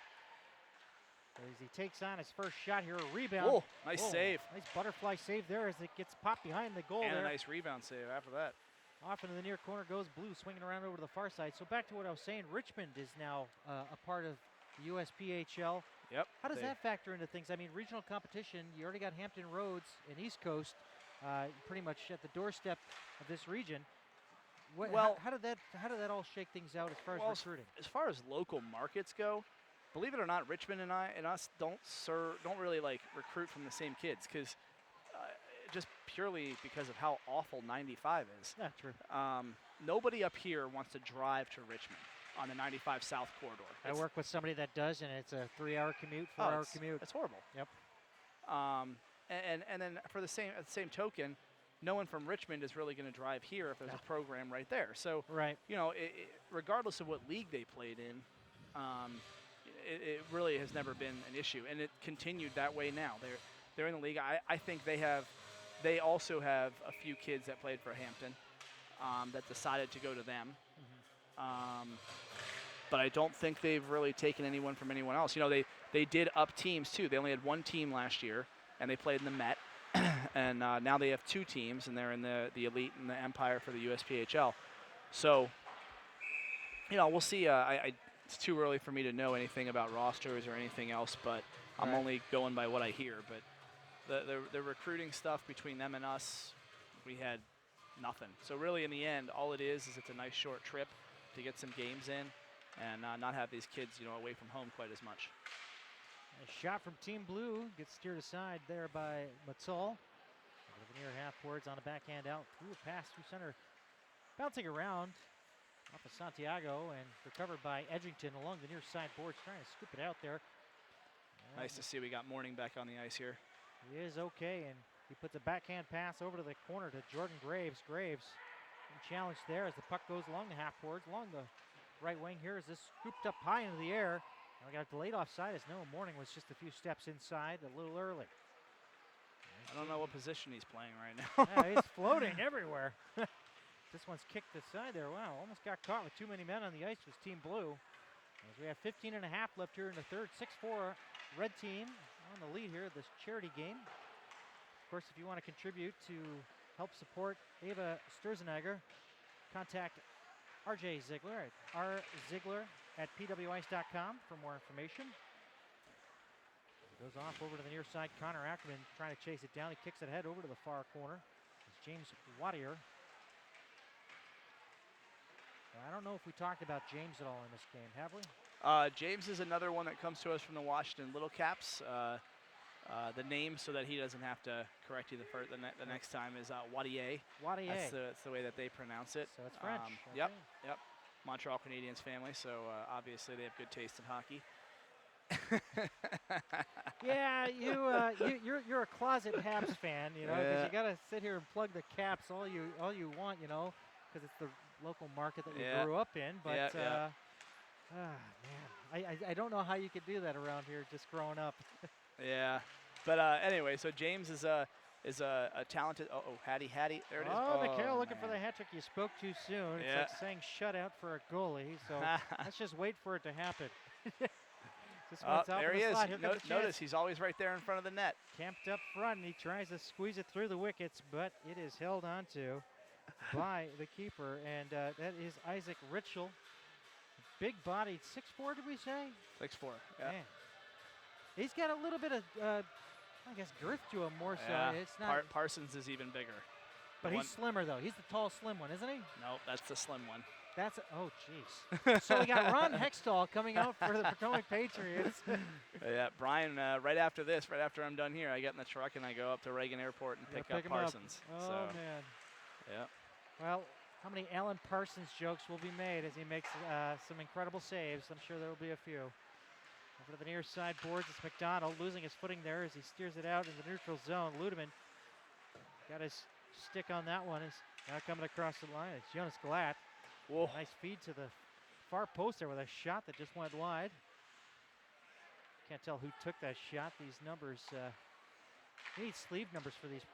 As he takes on his first shot here, a rebound. Oh, nice save. Nice butterfly save there as it gets popped behind the goal. And there. a nice rebound save after that. Off into the near corner goes Blue, swinging around over to the far side. So back to what I was saying, Richmond is now a part of the USPHL. Yep. How does that factor into things? I mean, regional competition, you already got Hampton Roads and East Coast pretty much at the doorstep of this region. How did that all shake things out as far as recruiting? As far as local markets go, believe it or not, Richmond and us don't really like recruit from the same kids because just purely because of how awful 95 is. Yeah, true. Nobody up here wants to drive to Richmond on the 95 South corridor. I work with somebody that does, and it's a 3-hour commute, 4-hour commute. It's horrible. Yep. And then at the same token, no one from Richmond is really going to drive here if there's a program right there. So, regardless of what league they played in, it really has never been an issue, and it continued that way now. They're in the league. I think they also have a few kids that played for Hampton that decided to go to them. But I don't think they've really taken anyone from anyone else. They did up teams too. They only had 1 team last year, and they played in the Met. And now they have 2 teams, and they're in the Elite and the Empire for the USPHL. So, we'll see. It's too early for me to know anything about rosters or anything else, but I'm only going by what I hear. But the recruiting stuff between them and us, we had nothing. So really, in the end, all it is it's a nice short trip to get some games in and not have these kids, away from home quite as much. A shot from Team Blue gets steered aside there by Matul. Over the near half boards on a backhand out through a pass through center. Bouncing around off of Santiago and recovered by Edgington along the near side boards, trying to scoop it out there. Nice to see we got Mourning back on the ice here. He is okay, and he puts a backhand pass over to the corner to Jordan Graves. Graves challenged there as the puck goes along the half boards, along the right wing here as this scooped up high into the air. And we got a delayed offside as Noah Mourning was just a few steps inside a little early. I don't know what position he's playing right now. Yeah, he's floating everywhere. This one's kicked aside there. Wow, almost got caught with too many men on the ice was Team Blue. As we have 15 and a half left here in the third. 6-4 red team on the lead here of this charity game. Of course, if you want to contribute to help support Ava Sturzenegger, contact RJ Ziegler at rziegler@pwice.com for more information. Goes off over to the near side. Connor Ackerman trying to chase it down. He kicks it ahead over to the far corner. It's James Wattier. I don't know if we talked about James at all in this game, have we? James is another one that comes to us from the Washington Little Caps. The name, so that he doesn't have to correct you the next time, is Wattier. Wattier. That's the way that they pronounce it. So it's French. Yep, Okay. yep. Montreal Canadiens family, so obviously they have good taste in hockey. Yeah, you're a closet Habs fan, you know, because Yeah. you got to sit here and plug the Caps all you want, you know, because it's the local market that we Yeah. grew up in. But Yeah. man, I don't know how you could do that around here just growing up. Yeah, but anyway, so James is a talented. Hattie, there it is. Oh, Mikhail looking for man. the hat trick. You spoke too soon. It's Yeah. like saying shutout for a goalie. So let's just wait for it to happen. This one's out there in he the is. slot. Here comes the Notice chance. he's always right there in front of the net. Camped up front, and he tries to squeeze it through the wickets, but it is held onto by the keeper, and that is Isaac Ritchell. Big-bodied, 6'4", did we say? 6'4". Yeah. Man. He's got a little bit of, I guess, girth to him more so. Yeah. It's not, Parsons is even bigger. but the he's slimmer though. He's the tall, slim one, isn't he? No, that's the slim one. That's oh, jeez. So we got Ron Hextall coming out for the Potomac Patriots. Yeah, Brian. Right after I'm done here, I get in the truck and I go up to Reagan Airport and Gotta pick up him Parsons. Oh So man. yeah. Well, how many Alan Parsons jokes will be made as he makes some incredible saves? I'm sure there will be a few. Over to the near side boards, it's McDonald losing his footing there as he steers it out in the neutral zone. Ludeman got his stick on that one. Is now coming across the line. It's Jonas Glatt. Whoa. Nice feed to the far post there with a shot that just went wide. Can't tell who took that shot. These numbers, you need sleeve numbers for these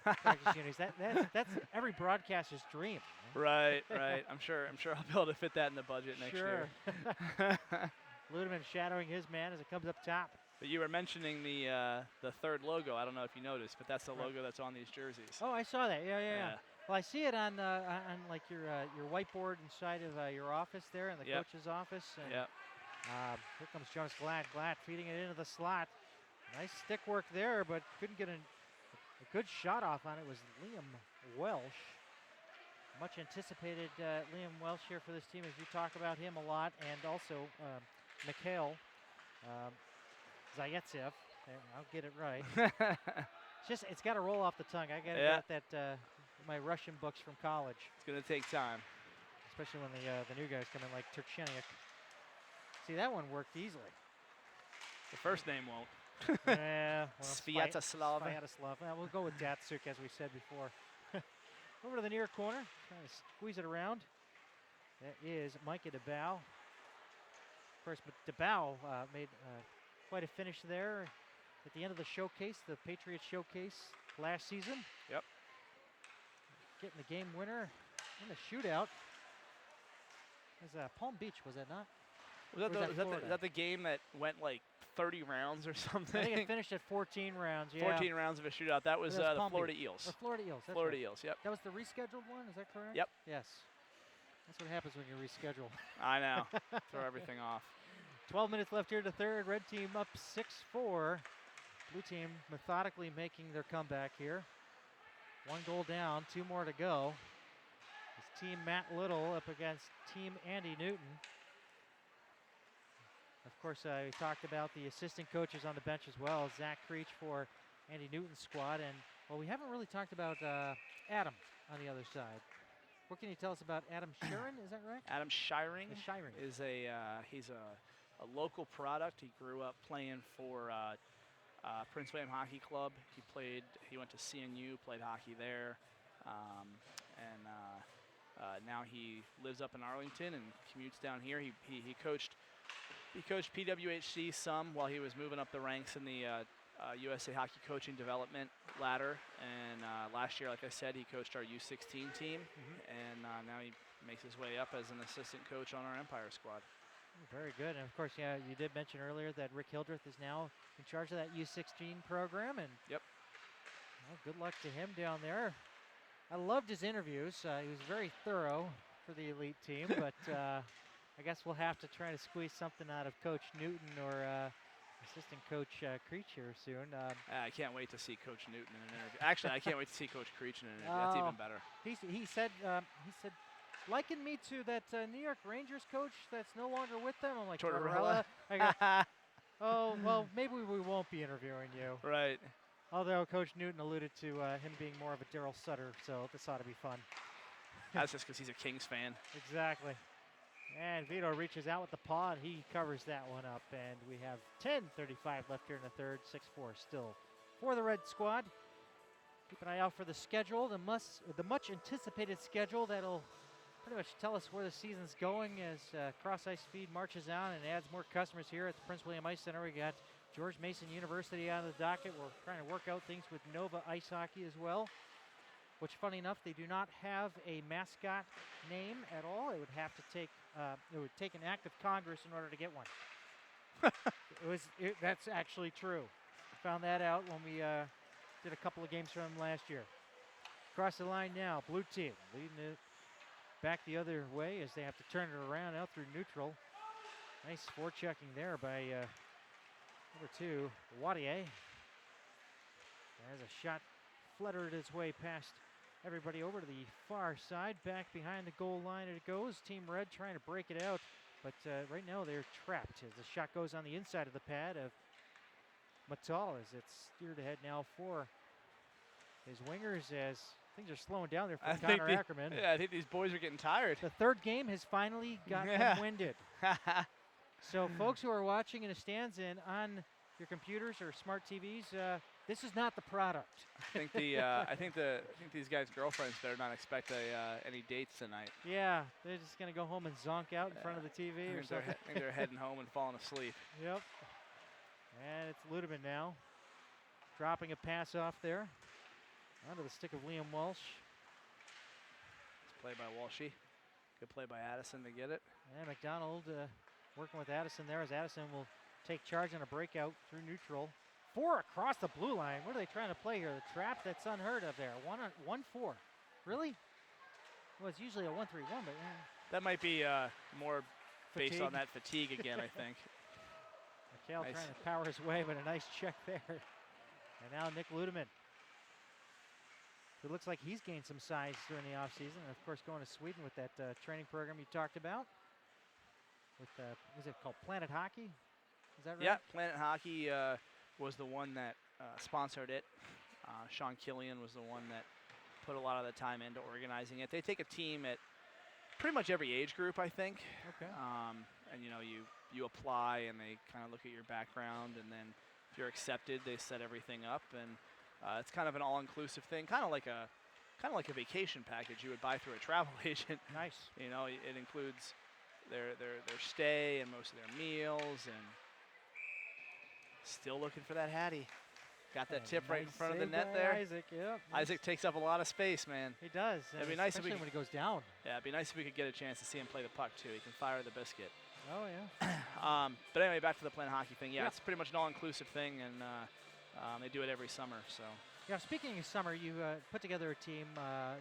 practice units. That's every broadcaster's dream. Right. I'm sure I'll be able to fit that in the budget next year. Ludeman shadowing his man as it comes up top. But you were mentioning the third logo. I don't know if you noticed, but that's the logo that's on these jerseys. Oh, I saw that. Yeah. Well, I see it on like your whiteboard inside of your office there in the Yep. coach's office. And, Yep. here comes Jonas Glatt. Glatt feeding it into the slot. Nice stick work there, but couldn't get a good shot off on it. Was Liam Welsh. Much anticipated Liam Welsh here for this team, as you talk about him a lot, and also Mikhail Zaitsev. I'll get it right. It's got to roll off the tongue. I got to get that my Russian books from college. It's gonna take time. Especially when the new guys come in like Turchenyuk. See, that one worked easily. The first name won't. Yeah, well, Sviatoslav. Sviatoslav. Well, we'll go with Datsuk, as we said before. Over to the near corner, trying to squeeze it around. That is Micah DeBow. Of course, but DeBow made quite a finish there at the end of the showcase, the Patriots showcase last season. Yep. Getting the game winner in the shootout. It was Palm Beach, was that not? Was that the game that went like 30 rounds or something? I think it finished at 14 rounds. Yeah. 14 rounds of a shootout. That was That's the Palm Florida Beach. Eels. Or Florida Eels. That's Florida right. Eels. Yep. That was the rescheduled one. Is that correct? Yep. Yes. That's what happens when you reschedule. I know. Throw everything off. 12 minutes left here to third. Red team up 6-4. Blue team methodically making their comeback here. 1 goal down, 2 more to go. It's team Matt Little up against team Andy Newton. Of course, we talked about the assistant coaches on the bench as well. Zach Creech for Andy Newton's squad. And, well, we haven't really talked about Adam on the other side. What can you tell us about Adam Sharon? Is that right? Adam Shiring Shiring. is he's a local product. He grew up playing for Prince William Hockey Club. He went to CNU, played hockey there, and now he lives up in Arlington and commutes down here. He coached PWHC some while he was moving up the ranks in the USA Hockey Coaching Development ladder. And last year, like I said, he coached our U16 team, and now he makes his way up as an assistant coach on our Empire squad. Very good. And, of course, yeah, you did mention earlier that Rick Hildreth is now in charge of that U16 program. And yep. Well, good luck to him down there. I loved his interviews. He was very thorough for the elite team, but I guess we'll have to try to squeeze something out of Coach Newton or assistant coach Creech here soon. I can't wait to see Coach Newton in an interview. Actually, I can't wait to see Coach Creech in an interview. That's even better. He said, liken me to that New York Rangers coach that's no longer with them. I'm like, Tortorella. I go, oh, well, maybe we won't be interviewing you. Right. Although Coach Newton alluded to him being more of a Daryl Sutter, so this ought to be fun. That's just because he's a Kings fan. Exactly. And Vito reaches out with the paw, and he covers that one up. And we have 10:35 left here in the third, 6-4 still for the Red Squad. Keep an eye out for the schedule, the much anticipated schedule that'll pretty much tell us where the season's going as Cross Ice Feed marches on and adds more customers here at the Prince William Ice Center. We got George Mason University on the docket. We're trying to work out things with Nova Ice Hockey as well, which, funny enough, they do not have a mascot name at all. It would take an act of Congress in order to get one. That's actually true. I found that out when we did a couple of games from them last year. Across the line now, blue team leading it back the other way as they have to turn it around out through neutral. Nice forechecking there by number 2, Wadier. As a shot fluttered its way past everybody over to the far side. Back behind the goal line it goes. Team Red trying to break it out, but right now they're trapped as the shot goes on the inside of the pad of Matal as it's steered ahead now for his wingers as things are slowing down there for Connor Ackerman. Yeah, I think these boys are getting tired. The third game has finally got them winded. So folks who are watching in the stands and on your computers or smart TVs, this is not the product. I think these guys' girlfriends better not expect any dates tonight. Yeah, they're just gonna go home and zonk out in front of the TV or something. I think they're heading home and falling asleep. Yep. And it's Ludeman now, dropping a pass off there onto the stick of Liam Walsh. It's played by Walshy. Good play by Addison to get it. And McDonald working with Addison there as Addison will take charge on a breakout through neutral. 4 across the blue line. What are they trying to play here? The trap, that's unheard of there. 1-4. Really? Well, it's usually a 1-3-1, but that might be more fatigue. Based on that fatigue again, I think. McHale trying to power his way, but a nice check there. And now Nick Ludeman. It looks like he's gained some size during the offseason. And, of course, going to Sweden with that training program you talked about. With, is it called Planet Hockey? Is that right? Yeah, Planet Hockey was the one that sponsored it. Sean Killian was the one that put a lot of the time into organizing it. They take a team at pretty much every age group, I think. Okay. And, you apply, and they kind of look at your background, and then if you're accepted, they set everything up. And it's kind of an all-inclusive thing, kind of like a vacation package you would buy through a travel agent. Nice. It includes their stay and most of their meals, and still looking for that Hattie. Got that tip right in front of the net there. Isaac, yep. Isaac takes up a lot of space, man. He does. It'd be nice if when he goes down. Yeah, it'd be nice if we could get a chance to see him play the puck too. He can fire the biscuit. Oh yeah. But anyway, back to the Planet Hockey thing. Yeah, Yep. It's pretty much an all-inclusive thing, and they do it every summer. So. Yeah, speaking of summer, you put together a team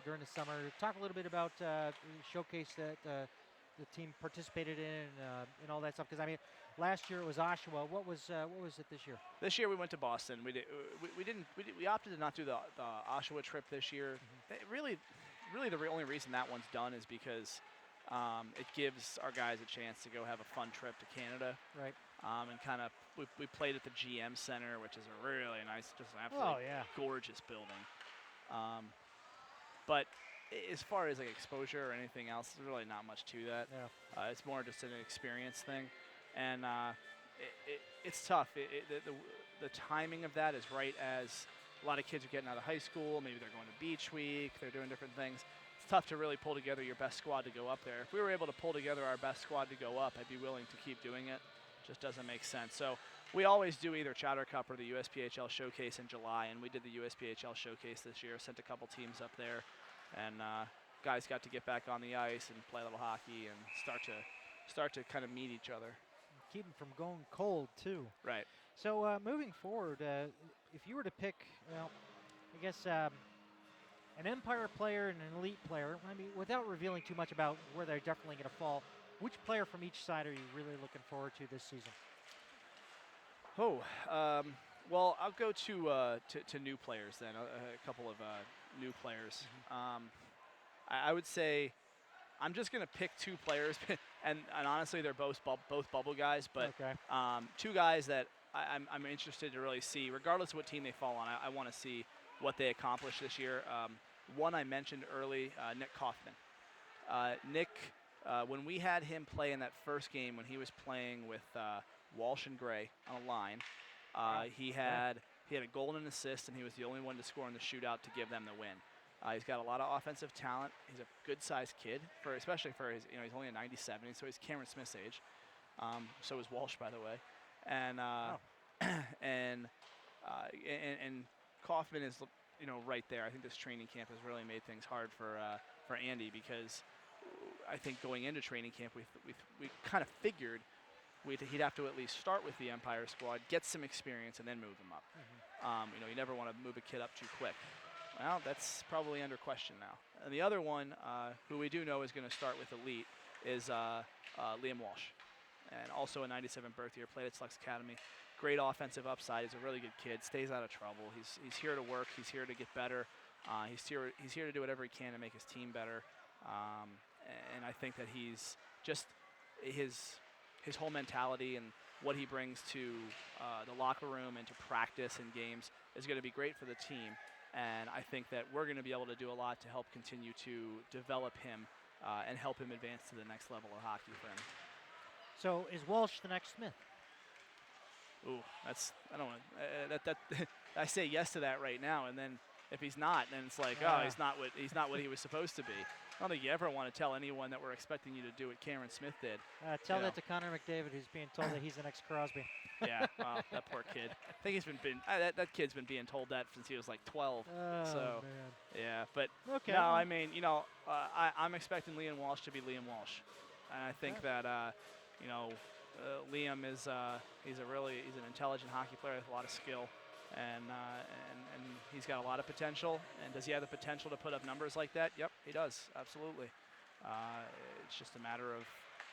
during the summer. Talk a little bit about the showcase that the team participated in and all that stuff. Because I mean, last year it was Oshawa. What was it this year? This year we went to Boston. We opted to not do the Oshawa trip this year. Really, the only reason that one's done is because It gives our guys a chance to go have a fun trip to Canada. Right. And kind of, we played at the GM Center, which is a really nice, just an absolutely gorgeous building. But as far as like exposure or anything else, there's really not much to that. Yeah. It's more just an experience thing, and it's tough. The timing of that is right as a lot of kids are getting out of high school. Maybe they're going to beach week. They're doing different things. It's tough to really pull together your best squad to go up there. If we were able to pull together our best squad to go up, I'd be willing to keep doing it. Just doesn't make sense. So we always do either Chowder Cup or the USPHL Showcase in July, and we did the USPHL Showcase this year. Sent a couple teams up there, and guys got to get back on the ice and play a little hockey and start to kind of meet each other. Keep them from going cold too. Right. So moving forward, if you were to pick, well, I guess an Empire player and an Elite player, I mean, without revealing too much about where they're definitely going to fall, which player from each side are you really looking forward to this season? Well, I'll go to new players then, a couple of new players. I would say I'm just going to pick two players, and honestly, they're both bubble guys, but two guys that I'm interested to really see, regardless of what team they fall on. I want to see what they accomplish this year. One I mentioned early, Nick Kaufman. Nick, when we had him play in that first game when he was playing with Walsh and Gray on a line, he had a goal and an assist, and he was the only one to score in the shootout to give them the win. He's got a lot of offensive talent. He's a good-sized kid, especially for his. He's only a 97, so he's Cameron Smith's age. So is Walsh, by the way, and and Kaufman is right there. I think this training camp has really made things hard for Andy, because I think going into training camp we kind of figured he'd have to at least start with the Empire squad, get some experience, and then move him up. You never want to move a kid up too quick. Well, that's probably under question now. And the other one, who we do know is going to start with Elite, is Liam Walsh, and also a 97 birth year, played at Slux Academy. Great offensive upside. He's a really good kid. Stays out of trouble. He's here to work. He's here to get better. He's here to do whatever he can to make his team better. And I think that he's just his whole mentality and what he brings to the locker room and to practice and games is going to be great for the team. And I think that we're going to be able to do a lot to help continue to develop him and help him advance to the next level of hockey for him. So is Walsh the next Smith? Ooh, I don't want I say yes to that right now, and then if he's not, then it's like, he's not what he was supposed to be. I don't think you ever want to tell anyone that we're expecting you to do what Cameron Smith did. Tell that to Connor McDavid, who's being told that he's the next Crosby. Yeah, well, that poor kid. I think that kid's been being told that since he was like 12. Oh, so, man. yeah, but okay. No, I mean, I'm expecting Liam Walsh to be Liam Walsh, and I think that Liam is he's an intelligent hockey player with a lot of skill, and he's got a lot of potential. And does he have the potential to put up numbers like that? Yep, he does, absolutely. It's just a matter of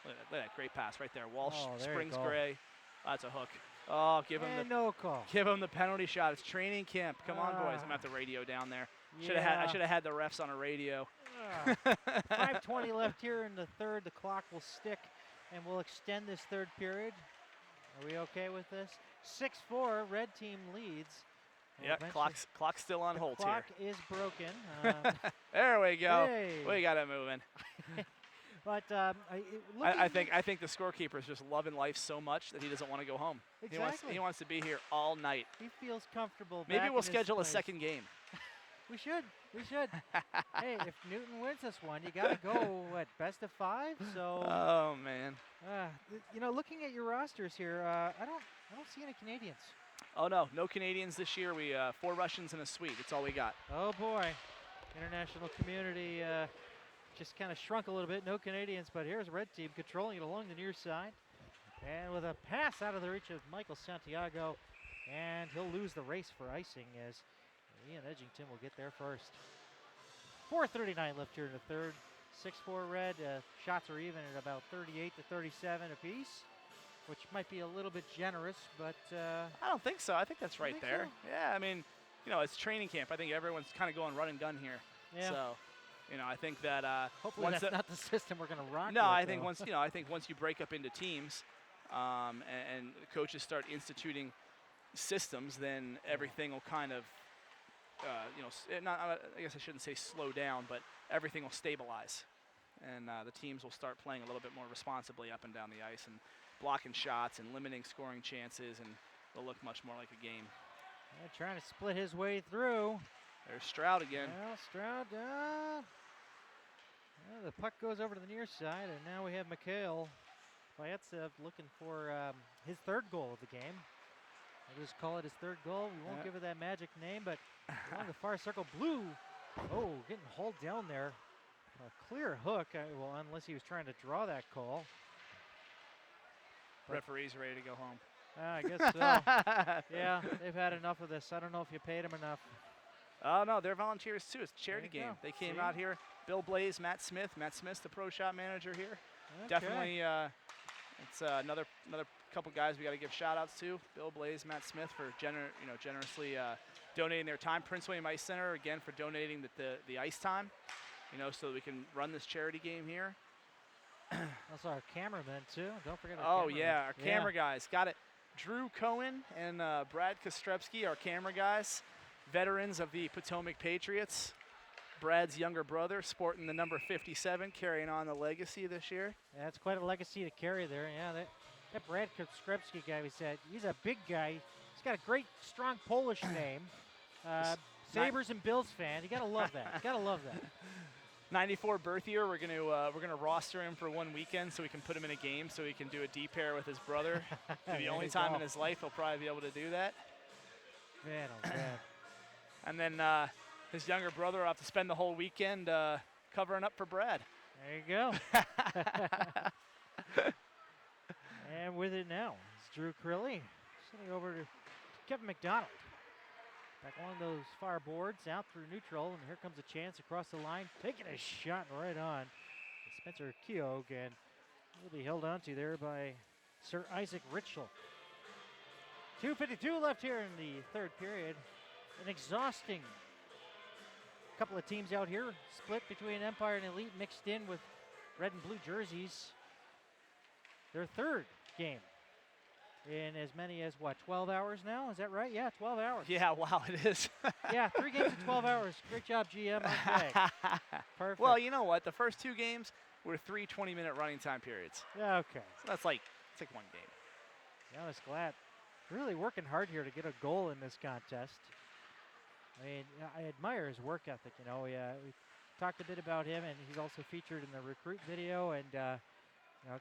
look at that great pass right there. Walsh springs Gray. That's a hook. Oh, give him no call. Give him the penalty shot. It's training camp. Come on, boys. I'm gonna have the radio down there. I should have had the refs on a radio. 5:20 left here in the third. The clock will stick, and we'll extend this third period. Are we okay with this? 6-4, red team leads. Yeah, clock's still on hold here. Clock is broken. There we go. Hey. We got it moving. But I think the scorekeeper is just loving life so much that he doesn't want to go home. Exactly. He wants to be here all night. He feels comfortable. Maybe we'll schedule a second game. We should. Hey, if Newton wins this one, you got to go, best of 5? So. Oh, man. Looking at your rosters here, I don't see any Canadians. Oh, no Canadians this year. We 4 Russians and a Swede. That's all we got. Oh, boy. International community just kind of shrunk a little bit. No Canadians, but here's red team controlling it along the near side. And with a pass out of the reach of Michael Santiago, and he'll lose the race for icing as Ian Edgington will get there first. 4:39 left here in the third. 6-4 red. Shots are even at about 38 to 37 apiece, which might be a little bit generous, but I don't think so. I think that's right there. So? Yeah, I mean, it's training camp. I think everyone's kind of going run and gun here. Yeah. So, I think that Hopefully once that's not the system we're going to rock no, with, I think though. once you break up into teams, and the coaches start instituting systems, then everything will kind of, I guess I shouldn't say slow down, but everything will stabilize, and the teams will start playing a little bit more responsibly up and down the ice and blocking shots and limiting scoring chances, and it'll look much more like a game. Yeah, trying to split his way through. There's Stroud again. Well, Stroud, the puck goes over to the near side, and now we have Mikhail Payetsev looking for his third goal of the game. I'll just call it his third goal. We won't give it that magic name, but along the far circle, Blue. Oh, getting hauled down there. A clear hook, well, unless he was trying to draw that call. Referee's ready to go home. I guess so. Yeah, they've had enough of this. I don't know if you paid them enough. Oh, no, they're volunteers too. It's a charity There you game. go. They came See? out here. Bill Blaze, Matt Smith. Matt Smith's the pro shop manager here. Okay. Definitely, it's another couple guys we got to give shout outs to. Bill Blaze, Matt Smith for generously donating their time. Prince William Ice Center again for donating the ice time, so that we can run this charity game here. Also our cameraman too. Don't forget our Oh cameraman. yeah, our camera guys got it. Drew Cohen and Brad Kostrepski, our camera guys, veterans of the Potomac Patriots. Brad's younger brother, sporting the number 57, carrying on the legacy this year. Yeah, that's quite a legacy to carry there. Yeah, that Brad Kostrepski guy, we said, he's a big guy. He's got a great, strong Polish name. Sabres and Bills fan. You gotta love that. You gotta love that. 94 birth year. We're gonna roster him for one weekend so we can put him in a game so he can do a D pair with his brother. The only time in his life he'll probably be able to do that. Man, oh man. And then his younger brother will have to spend the whole weekend covering up for Brad. There you go. And with it now is Drew Crilly sending over to Kevin McDonald. Back along those far boards, out through neutral, and here comes a chance across the line, taking a shot right on Spencer Keogh, and will be held onto there by Sir Isaac Ritschel. 2:52 left here in the third period. An exhausting couple of teams out here, split between Empire and Elite, mixed in with red and blue jerseys. Their third game in as many as, 12 hours now? Is that right? Yeah, 12 hours. Yeah, wow, it is. Yeah, 3 games in 12 hours. Great job, GM. On flag. Perfect. Well, you know what? The first 2 games were 3 20-minute running time periods. Yeah, okay. So it's like one game. Giannis Glatt really working hard here to get a goal in this contest. I mean, I admire his work ethic. We talked a bit about him, and he's also featured in the recruit video. And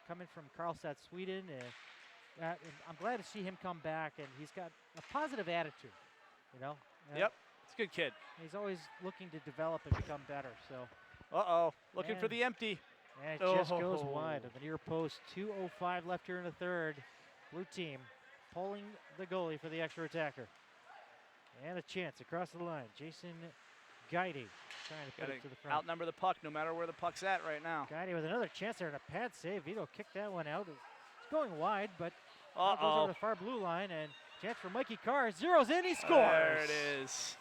coming from Karlstad, Sweden, I'm glad to see him come back, and he's got a positive attitude. Yep, it's a good kid. He's always looking to develop and become better. So. Looking for the empty. And it just goes wide of the near post. 2:05 left here in the third. Blue team pulling the goalie for the extra attacker. And a chance across the line. Jason Guide trying to put it to the front. Outnumber the puck no matter where the puck's at right now. Guide with another chance there and a pad save. Vito kicked that one out. It's going wide, but goes over the far blue line. And chance for Mikey Carr. Zeroes in, he scores. There it is.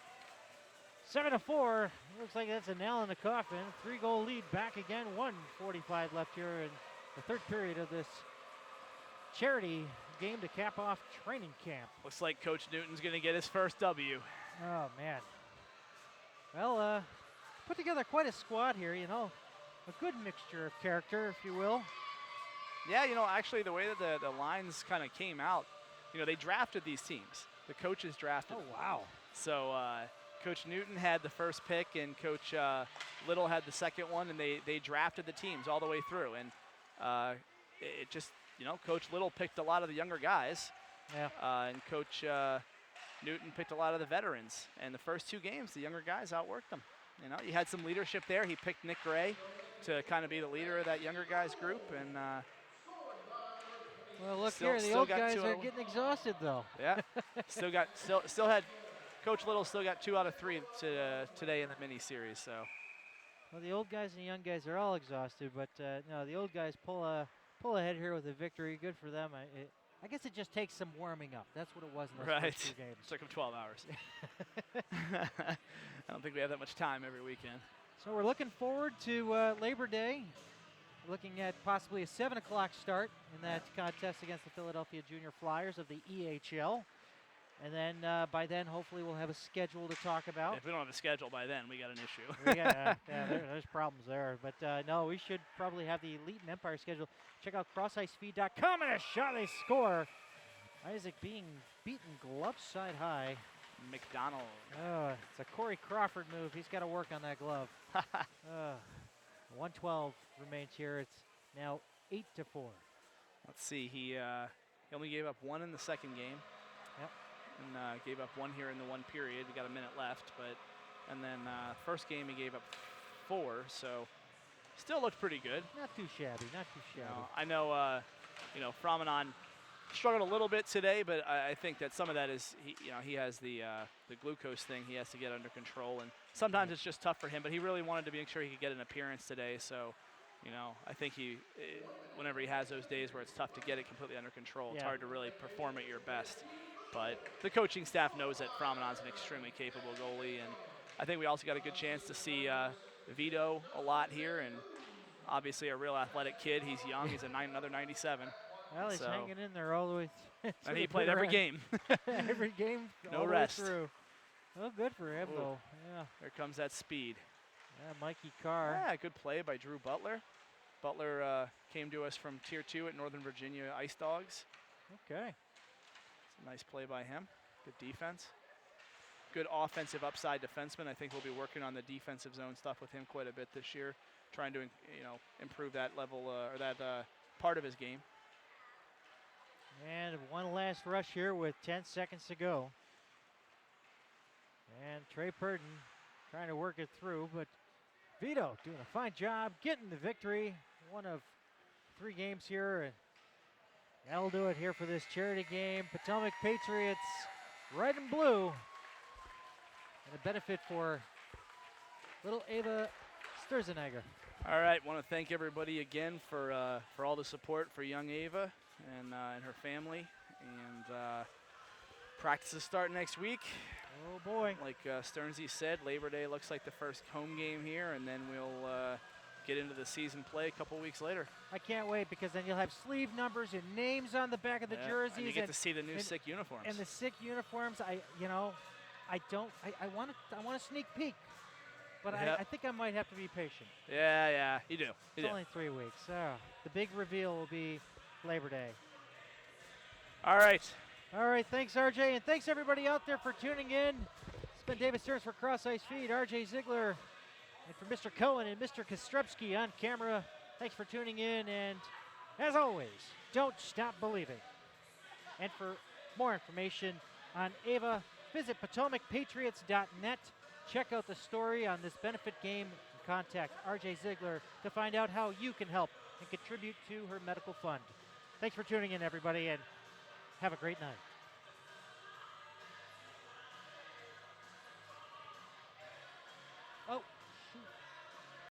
7-4. Looks like that's a nail in the coffin. 3-goal lead back again. 1:45 left here in the third period of this charity game to cap off training camp. Looks like Coach Newton's going to get his first W. Oh, man. Well, put together quite a squad here, a good mixture of character, if you will. Yeah, actually the way that the lines kind of came out, they drafted these teams. The coaches drafted them. Wow. So Coach Newton had the first pick and Coach Little had the second one, and they drafted the teams all the way through. And it just, Coach Little picked a lot of the younger guys. Yeah. And Coach Newton picked a lot of the veterans. And the first 2 games, the younger guys outworked them. He had some leadership there. He picked Nick Gray to kind of be the leader of that younger guys group. And well, look here, the old guys are getting exhausted, though. Yeah, still had Coach Little still got 2 out of 3 today in the mini series. So. Well, the old guys and the young guys are all exhausted, but no, the old guys pull ahead here with a victory. Good for them. I guess it just takes some warming up. That's what it was in those first 2 games. It took them 12 hours. I don't think we have that much time every weekend. So we're looking forward to Labor Day. Looking at possibly a 7 o'clock start in that contest against the Philadelphia Junior Flyers of the EHL. And then by then, hopefully, we'll have a schedule to talk about. If we don't have a schedule by then, we got an issue. There's problems there. But no, we should probably have the Elite and Empire schedule. Check out crossicefeed.com, and a shot, they score. Isaac being beaten glove side high. McDonald. Oh, it's a Corey Crawford move. He's got to work on that glove. 112 remains here. It's now 8-4. Let's see. He only gave up 1 in the second game. Yep. And gave up 1 here in the 1 period. We got a minute left, and then first game he gave up 4. So still looked pretty good. Not too shabby. I know. Fromenon struggled a little bit today, but I think that some of that is he has the glucose thing he has to get under control, and sometimes it's just tough for him. But he really wanted to make sure he could get an appearance today. So, I think whenever he has those days where it's tough to get it completely under control, it's hard to really perform at your best. But the coaching staff knows that Fromenon's an extremely capable goalie, and I think we also got a good chance to see Vito a lot here, and obviously a real athletic kid. He's young. He's another 97. Well, he's hanging in there all the way and he played every game. Every game, no all rest. The way through. Well, good for him, though. Yeah. There comes that speed. Yeah, Mikey Carr. Yeah, good play by Drew Butler. Butler came to us from Tier 2 at Northern Virginia Ice Dogs. Okay. It's a nice play by him. Good defense. Good offensive upside defenseman. I think we'll be working on the defensive zone stuff with him quite a bit this year, trying to improve that level or that part of his game. And one last rush here with 10 seconds to go. And Trey Purden trying to work it through, but Vito doing a fine job getting the victory. 1 of 3 games here, and that'll do it here for this charity game. Potomac Patriots, red and blue. And a benefit for little Ava Sturzenegger. All right, want to thank everybody again for all the support for young Ava and her family. And practices start next week. Oh boy! Like Sternsey said, Labor Day looks like the first home game here, and then we'll get into the season play a couple weeks later. I can't wait, because then you'll have sleeve numbers and names on the back of the jerseys. And you get to see the new sick uniforms. And the sick uniforms. I want a sneak peek. But I think I might have to be patient. Yeah, you do. It's only 3 weeks. The big reveal will be Labor Day. All right. All right, thanks, RJ, and thanks everybody out there for tuning in. It's been David Stearns for Cross Ice Feed, RJ Ziegler, and for Mr. Cohen and Mr. Kostrepski on camera. Thanks for tuning in, and as always, don't stop believing. And for more information on Ava, visit PotomacPatriots.net. Check out the story on this benefit game and contact RJ Ziegler to find out how you can help and contribute to her medical fund. Thanks for tuning in, everybody, and have a great night.